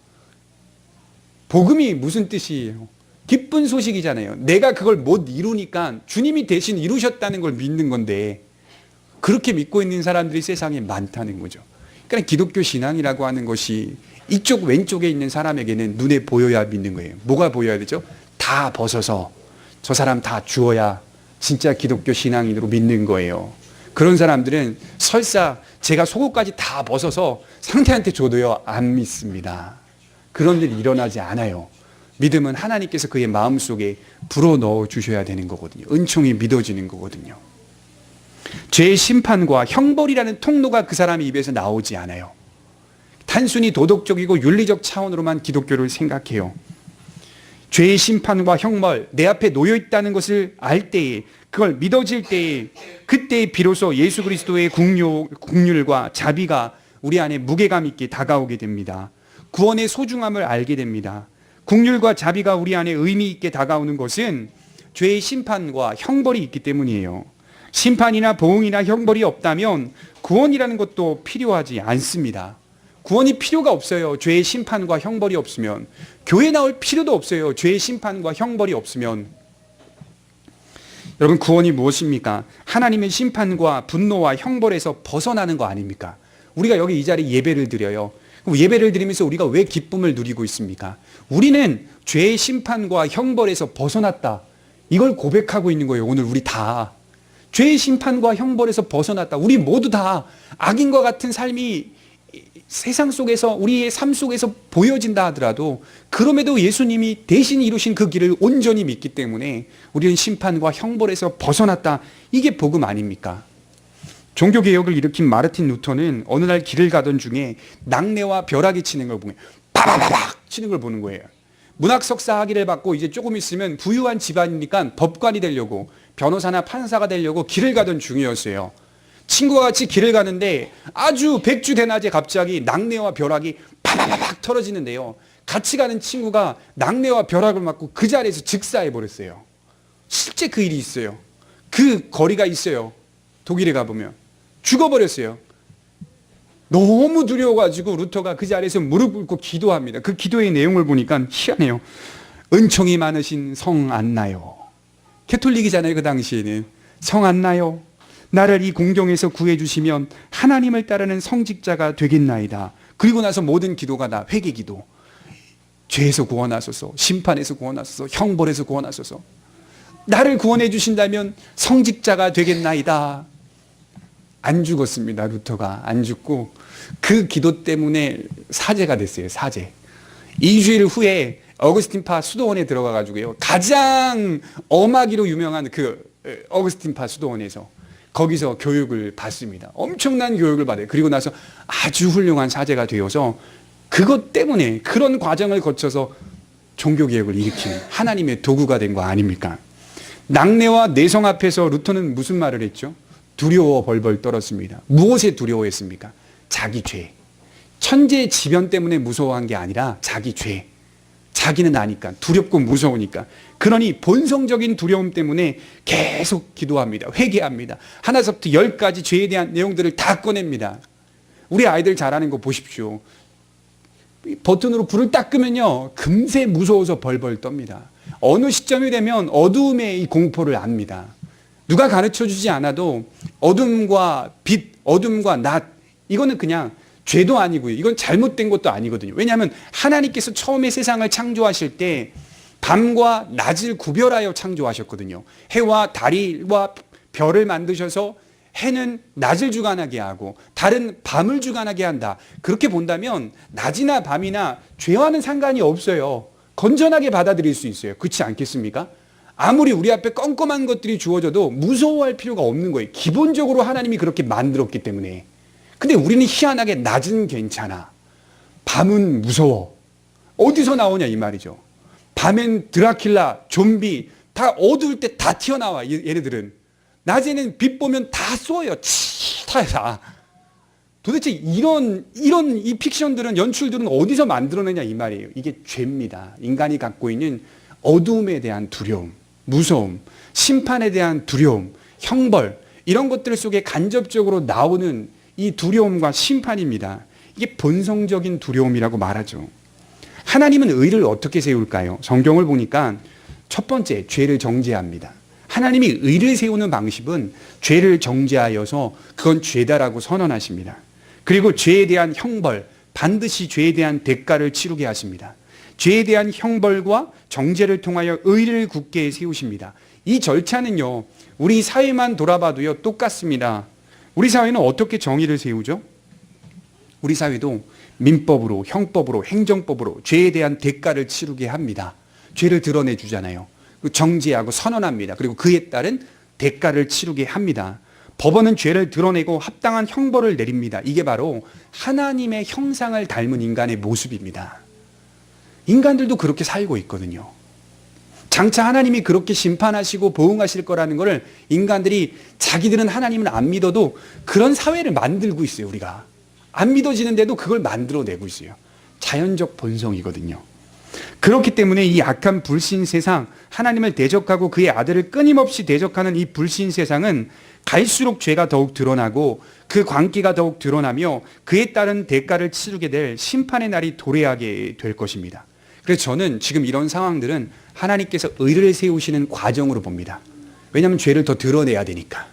복음이 무슨 뜻이에요? 기쁜 소식이잖아요. 내가 그걸 못 이루니까 주님이 대신 이루셨다는 걸 믿는 건데, 그렇게 믿고 있는 사람들이 세상에 많다는 거죠. 그러니까 기독교 신앙이라고 하는 것이 이쪽 왼쪽에 있는 사람에게는 눈에 보여야 믿는 거예요. 뭐가 보여야 되죠? 다 벗어서 저 사람 다 주어야 진짜 기독교 신앙인으로 믿는 거예요. 그런 사람들은 설사 제가 속옷까지 다 벗어서 상대한테 줘도요, 안 믿습니다. 그런 일이 일어나지 않아요. 믿음은 하나님께서 그의 마음속에 불어넣어 주셔야 되는 거거든요. 은총이 믿어지는 거거든요. 죄의 심판과 형벌이라는 통로가 그 사람의 입에서 나오지 않아요. 단순히 도덕적이고 윤리적 차원으로만 기독교를 생각해요. 죄의 심판과 형벌, 내 앞에 놓여 있다는 것을 알 때에, 그걸 믿어질 때에, 그때 비로소 예수 그리스도의 국률과 자비가 우리 안에 무게감 있게 다가오게 됩니다. 구원의 소중함을 알게 됩니다. 국률과 자비가 우리 안에 의미 있게 다가오는 것은 죄의 심판과 형벌이 있기 때문이에요. 심판이나 보응이나 형벌이 없다면 구원이라는 것도 필요하지 않습니다. 구원이 필요가 없어요. 죄의 심판과 형벌이 없으면. 교회 나올 필요도 없어요. 죄의 심판과 형벌이 없으면. 여러분, 구원이 무엇입니까? 하나님의 심판과 분노와 형벌에서 벗어나는 거 아닙니까? 우리가 여기 이 자리에 예배를 드려요. 그럼 예배를 드리면서 우리가 왜 기쁨을 누리고 있습니까? 우리는 죄의 심판과 형벌에서 벗어났다. 이걸 고백하고 있는 거예요. 오늘 우리 다. 죄의 심판과 형벌에서 벗어났다. 우리 모두 다 악인과 같은 삶이 세상 속에서, 우리의 삶 속에서 보여진다 하더라도, 그럼에도 예수님이 대신 이루신 그 길을 온전히 믿기 때문에 우리는 심판과 형벌에서 벗어났다. 이게 복음 아닙니까? 종교개혁을 일으킨 마르틴 루터는 어느 날 길을 가던 중에 낙뢰와 벼락이 치는 걸 보고 바바바박 치는 걸 보는 거예요. 문학 석사 학위를 받고 이제 조금 있으면 부유한 집안이니까 법관이 되려고 변호사나 판사가 되려고 길을 가던 중이었어요. 친구와 같이 길을 가는데 아주 백주대낮에 갑자기 낙뢰와 벼락이 파바바박 떨어지는데요. 같이 가는 친구가 낙뢰와 벼락을 맞고 그 자리에서 즉사해 버렸어요. 실제 그 일이 있어요. 그 거리가 있어요. 독일에 가보면 죽어버렸어요. 너무 두려워가지고 루터가 그 자리에서 무릎 꿇고 기도합니다. 그 기도의 내용을 보니까 희한해요. 은총이 많으신 성 안나요. 캐톨릭이잖아요. 그 당시에는. 성 안나요. 나를 이 공경에서 구해주시면 하나님을 따르는 성직자가 되겠나이다. 그리고 나서 모든 기도가 다 회개기도. 죄에서 구원하소서, 심판에서 구원하소서, 형벌에서 구원하소서. 나를 구원해 주신다면 성직자가 되겠나이다. 안 죽었습니다. 루터가 안 죽고 그 기도 때문에 사제가 됐어요. 사제. 2주일 후에 어거스틴파 수도원에 들어가 가지고요. 가장 엄하기로 유명한 그 어거스틴파 수도원에서 거기서 교육을 받습니다. 엄청난 교육을 받아요. 그리고 나서 아주 훌륭한 사제가 되어서 그것 때문에 그런 과정을 거쳐서 종교개혁을 일으키는 하나님의 도구가 된 거 아닙니까? 낙뢰와 내성 앞에서 루터는 무슨 말을 했죠? 두려워 벌벌 떨었습니다. 무엇에 두려워했습니까? 자기 죄. 천재의 지변 때문에 무서워한 게 아니라 자기 죄. 자기는 아니까, 두렵고 무서우니까. 그러니 본성적인 두려움 때문에 계속 기도합니다. 회개합니다. 하나서부터 10가지 죄에 대한 내용들을 다 꺼냅니다. 우리 아이들 잘하는 거 보십시오. 버튼으로 불을 딱 끄면요, 금세 무서워서 벌벌 떱니다. 어느 시점이 되면 어두움의 이 공포를 압니다. 누가 가르쳐 주지 않아도 어둠과 빛, 어둠과 낮, 이거는 그냥 죄도 아니고요. 이건 잘못된 것도 아니거든요. 왜냐하면 하나님께서 처음에 세상을 창조하실 때 밤과 낮을 구별하여 창조하셨거든요. 해와 달과 별을 만드셔서 해는 낮을 주관하게 하고 달은 밤을 주관하게 한다. 그렇게 본다면 낮이나 밤이나 죄와는 상관이 없어요. 건전하게 받아들일 수 있어요. 그렇지 않겠습니까? 아무리 우리 앞에 껌껌한 것들이 주어져도 무서워할 필요가 없는 거예요. 기본적으로 하나님이 그렇게 만들었기 때문에. 근데 우리는 희한하게 낮은 괜찮아, 밤은 무서워. 어디서 나오냐 이 말이죠. 밤엔 드라큘라, 좀비 다 어두울 때 다 튀어나와. 얘네들은 낮에는 빛 보면 다 쏘여요. 다. 도대체 이런 이 픽션들은, 연출들은 어디서 만들어내냐 이 말이에요. 이게 죄입니다. 인간이 갖고 있는 어두움에 대한 두려움, 무서움, 심판에 대한 두려움, 형벌, 이런 것들 속에 간접적으로 나오는 이 두려움과 심판입니다. 이게 본성적인 두려움이라고 말하죠. 하나님은 의를 어떻게 세울까요? 성경을 보니까 첫 번째, 죄를 정죄합니다. 하나님이 의를 세우는 방식은 죄를 정죄하여서 그건 죄다라고 선언하십니다. 그리고 죄에 대한 형벌, 반드시 죄에 대한 대가를 치르게 하십니다. 죄에 대한 형벌과 정죄를 통하여 의를 굳게 세우십니다. 이 절차는요, 우리 사회만 돌아봐도요, 똑같습니다. 우리 사회는 어떻게 정의를 세우죠? 우리 사회도 민법으로, 형법으로, 행정법으로 죄에 대한 대가를 치르게 합니다. 죄를 드러내 주잖아요. 정죄하고 선언합니다. 그리고 그에 따른 대가를 치르게 합니다. 법원은 죄를 드러내고 합당한 형벌을 내립니다. 이게 바로 하나님의 형상을 닮은 인간의 모습입니다. 인간들도 그렇게 살고 있거든요. 장차 하나님이 그렇게 심판하시고 보응하실 거라는 것을 인간들이, 자기들은 하나님을 안 믿어도 그런 사회를 만들고 있어요. 우리가 안 믿어지는데도 그걸 만들어내고 있어요. 자연적 본성이거든요. 그렇기 때문에 이 악한 불신 세상, 하나님을 대적하고 그의 아들을 끊임없이 대적하는 이 불신 세상은 갈수록 죄가 더욱 드러나고 그 광기가 더욱 드러나며 그에 따른 대가를 치르게 될 심판의 날이 도래하게 될 것입니다. 그래서 저는 지금 이런 상황들은 하나님께서 의를 세우시는 과정으로 봅니다. 왜냐하면 죄를 더 드러내야 되니까.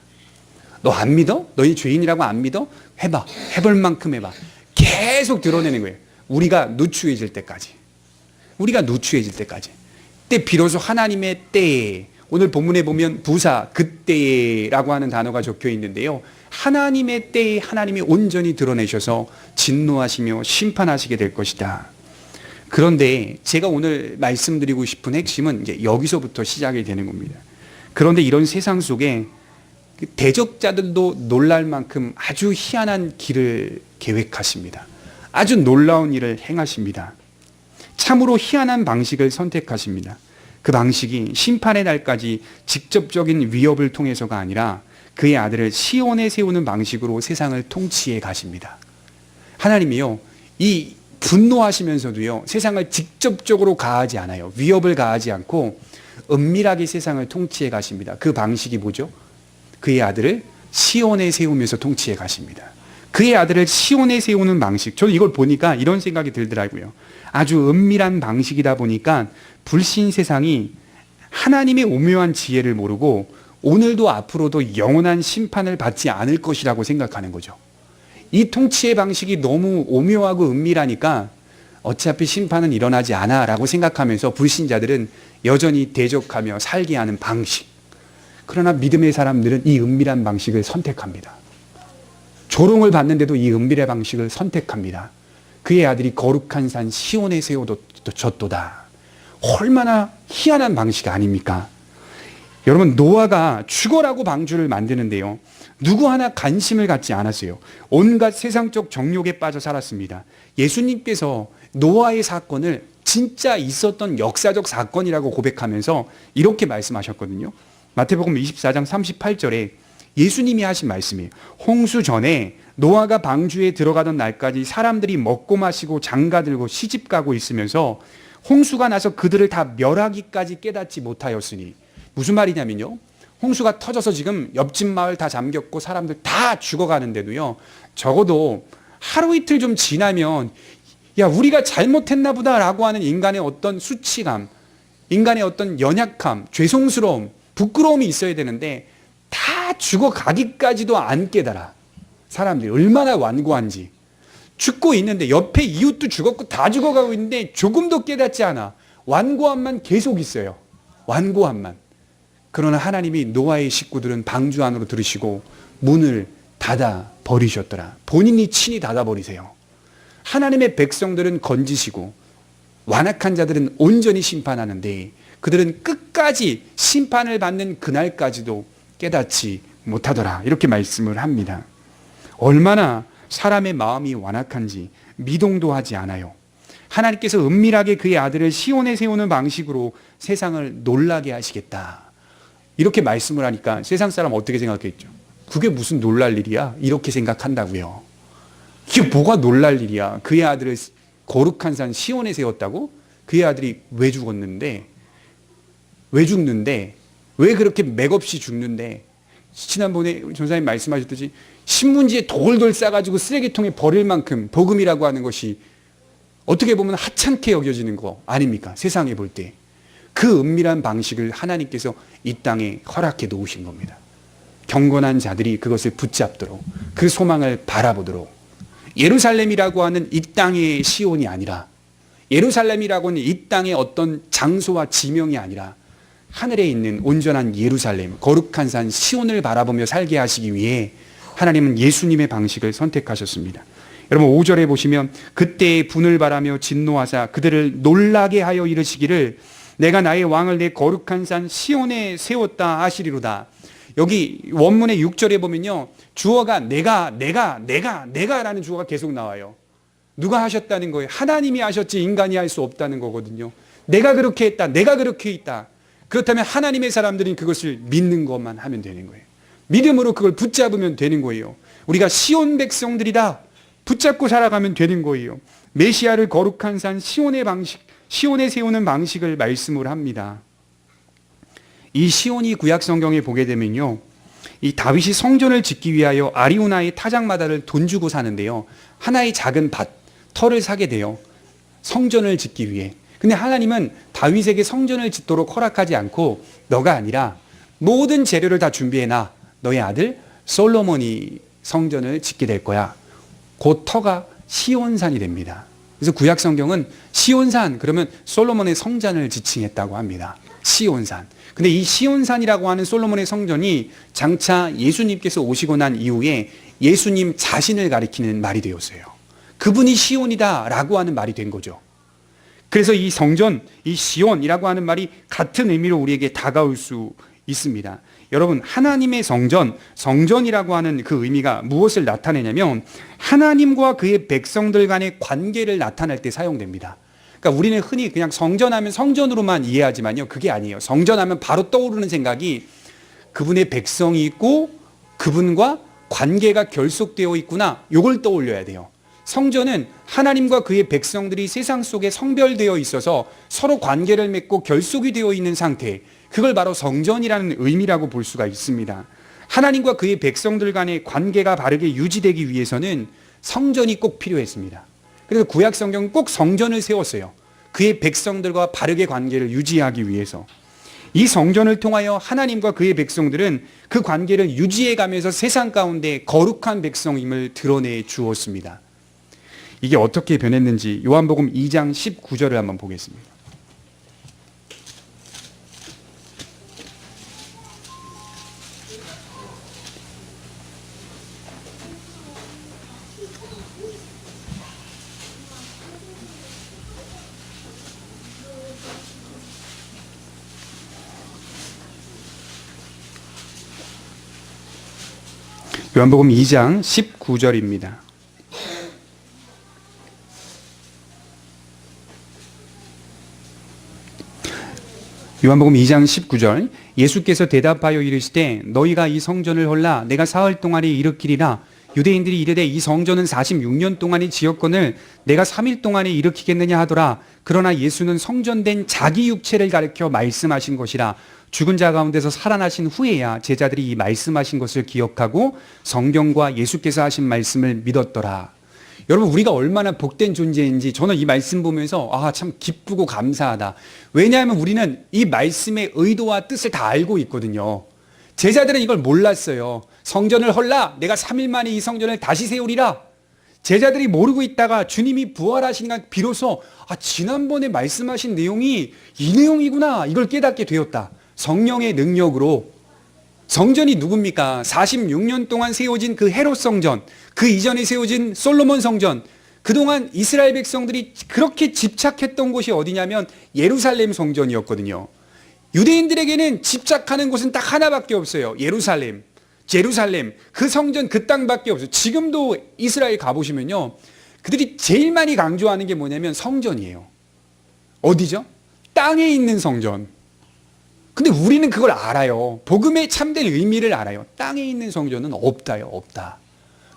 너 안 믿어? 너희 죄인이라고 안 믿어? 해봐. 해볼 만큼 해봐. 계속 드러내는 거예요. 우리가 누추해질 때까지. 우리가 누추해질 때까지. 때 비로소 하나님의 때에, 오늘 본문에 보면 부사 그때라고 하는 단어가 적혀 있는데요. 하나님의 때에 하나님이 온전히 드러내셔서 진노하시며 심판하시게 될 것이다. 그런데 제가 오늘 말씀드리고 싶은 핵심은 이제 여기서부터 시작이 되는 겁니다. 그런데 이런 세상 속에 대적자들도 놀랄 만큼 아주 희한한 길을 계획하십니다. 아주 놀라운 일을 행하십니다. 참으로 희한한 방식을 선택하십니다. 그 방식이 심판의 날까지 직접적인 위협을 통해서가 아니라 그의 아들을 시온에 세우는 방식으로 세상을 통치해 가십니다. 하나님이요, 이 분노하시면서도요, 세상을 직접적으로 가하지 않아요. 위협을 가하지 않고 은밀하게 세상을 통치해 가십니다. 그 방식이 뭐죠? 그의 아들을 시온에 세우면서 통치해 가십니다. 그의 아들을 시온에 세우는 방식, 저는 이걸 보니까 이런 생각이 들더라고요. 아주 은밀한 방식이다 보니까 불신 세상이 하나님의 오묘한 지혜를 모르고 오늘도 앞으로도 영원한 심판을 받지 않을 것이라고 생각하는 거죠. 이 통치의 방식이 너무 오묘하고 은밀하니까 어차피 심판은 일어나지 않아 라고 생각하면서 불신자들은 여전히 대적하며 살게 하는 방식. 그러나 믿음의 사람들은 이 은밀한 방식을 선택합니다. 조롱을 받는데도 이 은밀의 방식을 선택합니다. 그의 아들이 거룩한 산 시온에 세워졌도다. 얼마나 희한한 방식 아닙니까? 여러분, 노아가 죽어라고 방주를 만드는데요, 누구 하나 관심을 갖지 않았어요. 온갖 세상적 정욕에 빠져 살았습니다. 예수님께서 노아의 사건을 진짜 있었던 역사적 사건이라고 고백하면서 이렇게 말씀하셨거든요. 마태복음 24장 38절에 예수님이 하신 말씀이에요. 홍수 전에 노아가 방주에 들어가던 날까지 사람들이 먹고 마시고 장가들고 시집가고 있으면서 홍수가 나서 그들을 다 멸하기까지 깨닫지 못하였으니, 무슨 말이냐면요, 홍수가 터져서 지금 옆집 마을 다 잠겼고 사람들 다 죽어가는데도요, 적어도 하루 이틀 좀 지나면 야, 우리가 잘못했나 보다 라고 하는 인간의 어떤 수치감, 인간의 어떤 연약함, 죄송스러움, 부끄러움이 있어야 되는데 다 죽어가기까지도 안 깨달아. 사람들이 얼마나 완고한지. 죽고 있는데 옆에 이웃도 죽었고 다 죽어가고 있는데 조금도 깨닫지 않아. 완고함만 계속 있어요. 완고함만. 그러나 하나님이 노아의 식구들은 방주 안으로 들으시고 문을 닫아 버리셨더라. 본인이 친히 닫아 버리세요. 하나님의 백성들은 건지시고 완악한 자들은 온전히 심판하는데 그들은 끝까지 심판을 받는 그날까지도 깨닫지 못하더라. 이렇게 말씀을 합니다. 얼마나 사람의 마음이 완악한지 미동도 하지 않아요. 하나님께서 은밀하게 그의 아들을 시온에 세우는 방식으로 세상을 놀라게 하시겠다. 이렇게 말씀을 하니까 세상 사람 어떻게 생각했죠? 그게 무슨 놀랄 일이야? 이렇게 생각한다고요. 이게 뭐가 놀랄 일이야? 그의 아들을 거룩한 산 시온에 세웠다고? 그의 아들이 왜 죽었는데? 왜 죽는데? 왜 그렇게 맥없이 죽는데? 지난번에 전사님 말씀하셨듯이 신문지에 돌돌 싸가지고 쓰레기통에 버릴 만큼 복음이라고 하는 것이 어떻게 보면 하찮게 여겨지는 거 아닙니까? 세상에 볼 때. 그 은밀한 방식을 하나님께서 이 땅에 허락해 놓으신 겁니다. 경건한 자들이 그것을 붙잡도록, 그 소망을 바라보도록. 예루살렘이라고 하는 이 땅의 시온이 아니라, 예루살렘이라고 하는 이 땅의 어떤 장소와 지명이 아니라 하늘에 있는 온전한 예루살렘, 거룩한 산 시온을 바라보며 살게 하시기 위해 하나님은 예수님의 방식을 선택하셨습니다. 여러분 5절에 보시면 그때의 분을 바라며 진노하사 그들을 놀라게 하여 이르시기를 내가 나의 왕을 내 거룩한 산 시온에 세웠다 하시리로다. 여기 원문의 6절에 보면요, 주어가 내가라는 주어가 계속 나와요. 누가 하셨다는 거예요? 하나님이 하셨지 인간이 할 수 없다는 거거든요. 내가 그렇게 했다, 내가 그렇게 했다. 그렇다면 하나님의 사람들은 그것을 믿는 것만 하면 되는 거예요. 믿음으로 그걸 붙잡으면 되는 거예요. 우리가 시온 백성들이다 붙잡고 살아가면 되는 거예요. 메시아를 거룩한 산 시온의 방식, 시온에 세우는 방식을 말씀을 합니다. 이 시온이 구약 성경에 보게 되면요, 이 다윗이 성전을 짓기 위하여 아리우나의 타작마다를 돈 주고 사는데요, 하나의 작은 밭, 터를 사게 돼요. 성전을 짓기 위해. 근데 하나님은 다윗에게 성전을 짓도록 허락하지 않고 너가 아니라 모든 재료를 다 준비해놔. 너의 아들 솔로몬이 성전을 짓게 될 거야. 그 터가 시온산이 됩니다. 그래서 구약 성경은 시온산 그러면 솔로몬의 성전을 지칭했다고 합니다. 시온산. 근데 이 시온산이라고 하는 솔로몬의 성전이 장차 예수님께서 오시고 난 이후에 예수님 자신을 가리키는 말이 되었어요. 그분이 시온이다라고 하는 말이 된 거죠. 그래서 이 성전, 이 시온이라고 하는 말이 같은 의미로 우리에게 다가올 수 있습니다. 여러분, 하나님의 성전, 성전이라고 하는 그 의미가 무엇을 나타내냐면 하나님과 그의 백성들 간의 관계를 나타낼 때 사용됩니다. 그러니까 우리는 흔히 그냥 성전하면 성전으로만 이해하지만요. 그게 아니에요. 성전하면 바로 떠오르는 생각이 그분의 백성이 있고 그분과 관계가 결속되어 있구나. 이걸 떠올려야 돼요. 성전은 하나님과 그의 백성들이 세상 속에 성별되어 있어서 서로 관계를 맺고 결속이 되어 있는 상태. 그걸 바로 성전이라는 의미라고 볼 수가 있습니다. 하나님과 그의 백성들 간의 관계가 바르게 유지되기 위해서는 성전이 꼭 필요했습니다. 그래서 구약 성경은 꼭 성전을 세웠어요. 그의 백성들과 바르게 관계를 유지하기 위해서. 이 성전을 통하여 하나님과 그의 백성들은 그 관계를 유지해 가면서 세상 가운데 거룩한 백성임을 드러내 주었습니다. 이게 어떻게 변했는지 요한복음 2장 19절을 한번 보겠습니다. 요한복음 2장 19절입니다. 요한복음 2장 19절 예수께서 대답하여 이르시되 너희가 이 성전을 헐라 내가 사흘 동안에 일으키리라. 유대인들이 이르되 이 성전은 46년 동안의 지었건을 내가 3일 동안에 일으키겠느냐 하더라. 그러나 예수는 성전된 자기 육체를 가리켜 말씀하신 것이라. 죽은 자 가운데서 살아나신 후에야 제자들이 이 말씀하신 것을 기억하고 성경과 예수께서 하신 말씀을 믿었더라. 여러분, 우리가 얼마나 복된 존재인지 저는 이 말씀 보면서 참 기쁘고 감사하다. 왜냐하면 우리는 이 말씀의 의도와 뜻을 다 알고 있거든요. 제자들은 이걸 몰랐어요. 성전을 헐라 내가 3일 만에 이 성전을 다시 세우리라. 제자들이 모르고 있다가 주님이 부활하시니까 비로소 지난번에 말씀하신 내용이 이 내용이구나, 이걸 깨닫게 되었다. 성령의 능력으로. 성전이 누굽니까? 46년 동안 세워진 그 헤롯 성전, 그 이전에 세워진 솔로몬 성전, 그동안 이스라엘 백성들이 그렇게 집착했던 곳이 어디냐면 예루살렘 성전이었거든요. 유대인들에게는 집착하는 곳은 딱 하나밖에 없어요. 예루살렘. 그 성전, 그 땅밖에 없어요. 지금도 이스라엘 가보시면요, 그들이 제일 많이 강조하는 게 뭐냐면 성전이에요. 어디죠? 땅에 있는 성전. 근데 우리는 그걸 알아요. 복음의 참된 의미를 알아요. 땅에 있는 성전은 없다요. 없다.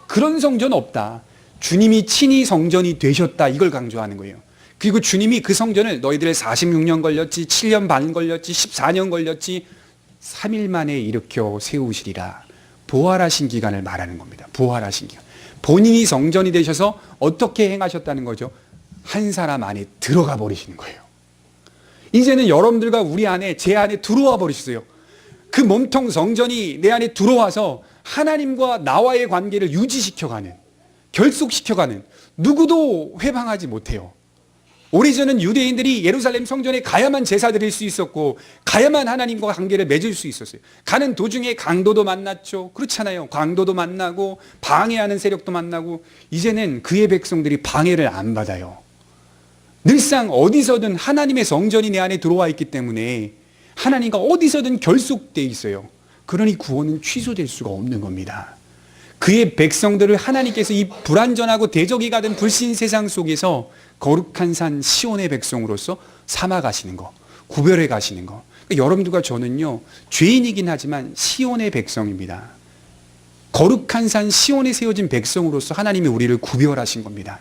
그런 성전 없다. 주님이 친히 성전이 되셨다. 이걸 강조하는 거예요. 그리고 주님이 그 성전을 너희들 46년 걸렸지, 7년 반 걸렸지, 14년 걸렸지, 3일 만에 일으켜 세우시리라. 부활하신 기간을 말하는 겁니다. 부활하신 기간. 본인이 성전이 되셔서 어떻게 행하셨다는 거죠? 한 사람 안에 들어가 버리시는 거예요. 이제는 여러분들과 우리 안에, 제 안에 들어와 버리셨어요. 그 몸통 성전이 내 안에 들어와서 하나님과 나와의 관계를 유지시켜가는, 결속시켜가는, 누구도 회방하지 못해요. 오래전은 유대인들이 예루살렘 성전에 가야만 제사 드릴 수 있었고 가야만 하나님과 관계를 맺을 수 있었어요. 가는 도중에 강도도 만났죠. 그렇잖아요. 강도도 만나고 방해하는 세력도 만나고. 이제는 그의 백성들이 방해를 안 받아요. 늘상 어디서든 하나님의 성전이 내 안에 들어와 있기 때문에 하나님과 어디서든 결속되어 있어요. 그러니 구원은 취소될 수가 없는 겁니다. 그의 백성들을 하나님께서 이 불완전하고 대적이 가던 불신 세상 속에서 거룩한 산 시온의 백성으로서 삼아 가시는 거, 구별해 가시는 거. 그러니까 여러분들과 저는요, 죄인이긴 하지만 시온의 백성입니다. 거룩한 산 시온에 세워진 백성으로서 하나님이 우리를 구별하신 겁니다.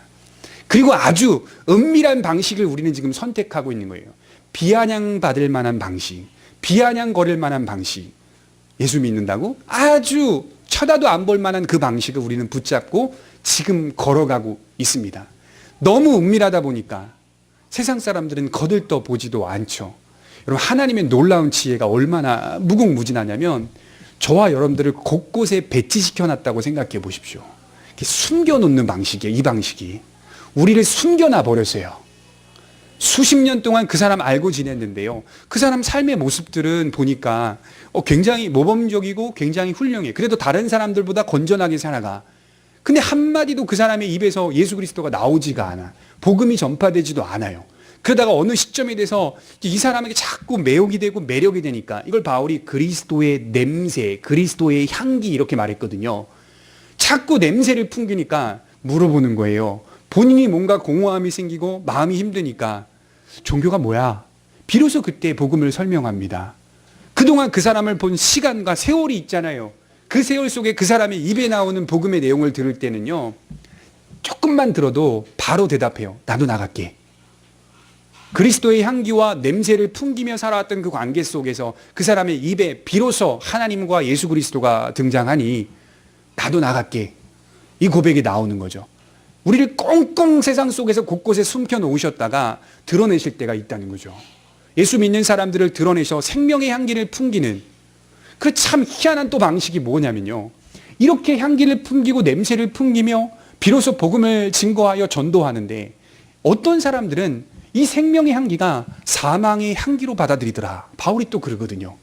그리고 아주 은밀한 방식을 우리는 지금 선택하고 있는 거예요. 비아냥받을 만한 방식, 비아냥거릴 만한 방식. 예수 믿는다고 아주 쳐다도 안 볼 만한 그 방식을 우리는 붙잡고 지금 걸어가고 있습니다. 너무 은밀하다 보니까 세상 사람들은 거들떠 보지도 않죠. 여러분, 하나님의 놀라운 지혜가 얼마나 무궁무진하냐면 저와 여러분들을 곳곳에 배치시켜 놨다고 생각해 보십시오. 숨겨놓는 방식이에요. 이 방식이 우리를 숨겨놔 버렸어요. 수십 년 동안 그 사람 알고 지냈는데요, 그 사람 삶의 모습들은 보니까 굉장히 모범적이고 굉장히 훌륭해. 그래도 다른 사람들보다 건전하게 살아가. 근데 한마디도 그 사람의 입에서 예수 그리스도가 나오지가 않아. 복음이 전파되지도 않아요. 그러다가 어느 시점에 돼서 이 사람에게 자꾸 매혹이 되고 매력이 되니까, 이걸 바울이 그리스도의 냄새, 그리스도의 향기 이렇게 말했거든요. 자꾸 냄새를 풍기니까 물어보는 거예요. 본인이 뭔가 공허함이 생기고 마음이 힘드니까 종교가 뭐야? 비로소 그때 복음을 설명합니다. 그동안 그 사람을 본 시간과 세월이 있잖아요. 그 세월 속에 그 사람의 입에 나오는 복음의 내용을 들을 때는요, 조금만 들어도 바로 대답해요. 나도 나갈게. 그리스도의 향기와 냄새를 풍기며 살아왔던 그 관계 속에서 그 사람의 입에 비로소 하나님과 예수 그리스도가 등장하니 나도 나갈게. 이 고백이 나오는 거죠. 우리를 꽁꽁 세상 속에서 곳곳에 숨겨 놓으셨다가 드러내실 때가 있다는 거죠. 예수 믿는 사람들을 드러내셔 생명의 향기를 풍기는 그 참 희한한 또 방식이 뭐냐면요. 이렇게 향기를 풍기고 냄새를 풍기며 비로소 복음을 증거하여 전도하는데 어떤 사람들은 이 생명의 향기가 사망의 향기로 받아들이더라. 바울이 또 그러거든요.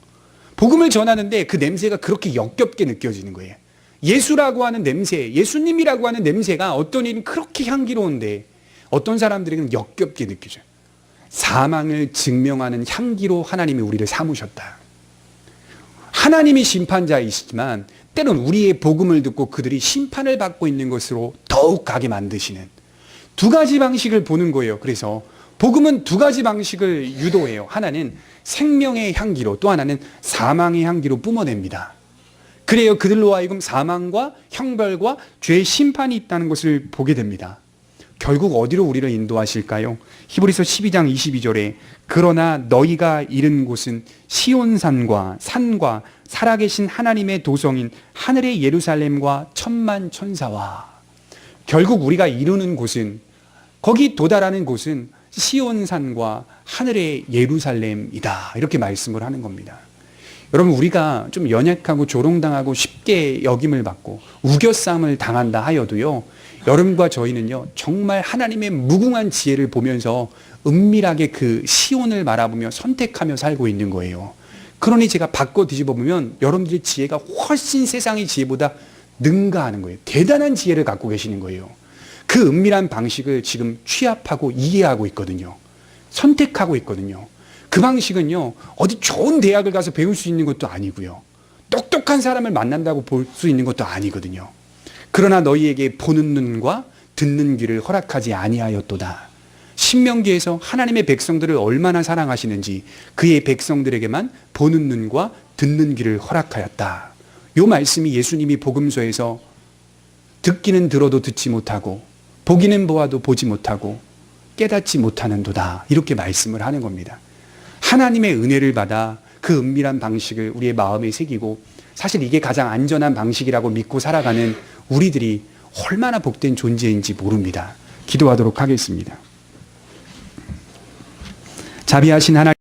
복음을 전하는데 그 냄새가 그렇게 역겹게 느껴지는 거예요. 예수라고 하는 냄새, 예수님이라고 하는 냄새가 어떤 일은 그렇게 향기로운데 어떤 사람들에게는 역겹게 느껴져요. 사망을 증명하는 향기로 하나님이 우리를 삼으셨다. 하나님이 심판자이시지만 때론 우리의 복음을 듣고 그들이 심판을 받고 있는 것으로 더욱 가게 만드시는 두 가지 방식을 보는 거예요. 그래서 복음은 두 가지 방식을 유도해요. 하나는 생명의 향기로, 또 하나는 사망의 향기로 뿜어냅니다. 그래요. 그들로 하여금 사망과 형벌과 죄의 심판이 있다는 것을 보게 됩니다. 결국 어디로 우리를 인도하실까요? 히브리서 12장 22절에 그러나 너희가 이른 곳은 시온산과 산과 살아계신 하나님의 도성인 하늘의 예루살렘과 천만 천사와, 결국 우리가 이루는 곳은, 거기 도달하는 곳은 시온산과 하늘의 예루살렘이다. 이렇게 말씀을 하는 겁니다. 여러분, 우리가 좀 연약하고 조롱당하고 쉽게 여김을 받고 우겨쌈을 당한다 하여도요, 여러분과 저희는요 정말 하나님의 무궁한 지혜를 보면서 은밀하게 그 시온을 바라보며 선택하며 살고 있는 거예요. 그러니 제가 바꿔 뒤집어 보면 여러분들의 지혜가 훨씬 세상의 지혜보다 능가하는 거예요. 대단한 지혜를 갖고 계시는 거예요. 그 은밀한 방식을 지금 취합하고 이해하고 있거든요. 선택하고 있거든요. 그 방식은요 어디 좋은 대학을 가서 배울 수 있는 것도 아니고요, 똑똑한 사람을 만난다고 볼 수 있는 것도 아니거든요. 그러나 너희에게 보는 눈과 듣는 귀를 허락하지 아니하였도다. 신명기에서 하나님의 백성들을 얼마나 사랑하시는지 그의 백성들에게만 보는 눈과 듣는 귀를 허락하였다. 이 말씀이 예수님이 복음서에서 듣기는 들어도 듣지 못하고 보기는 보아도 보지 못하고 깨닫지 못하는도다, 이렇게 말씀을 하는 겁니다. 하나님의 은혜를 받아 그 은밀한 방식을 우리의 마음에 새기고, 사실 이게 가장 안전한 방식이라고 믿고 살아가는 우리들이 얼마나 복된 존재인지 모릅니다. 기도하도록 하겠습니다. 자비하신 하나님,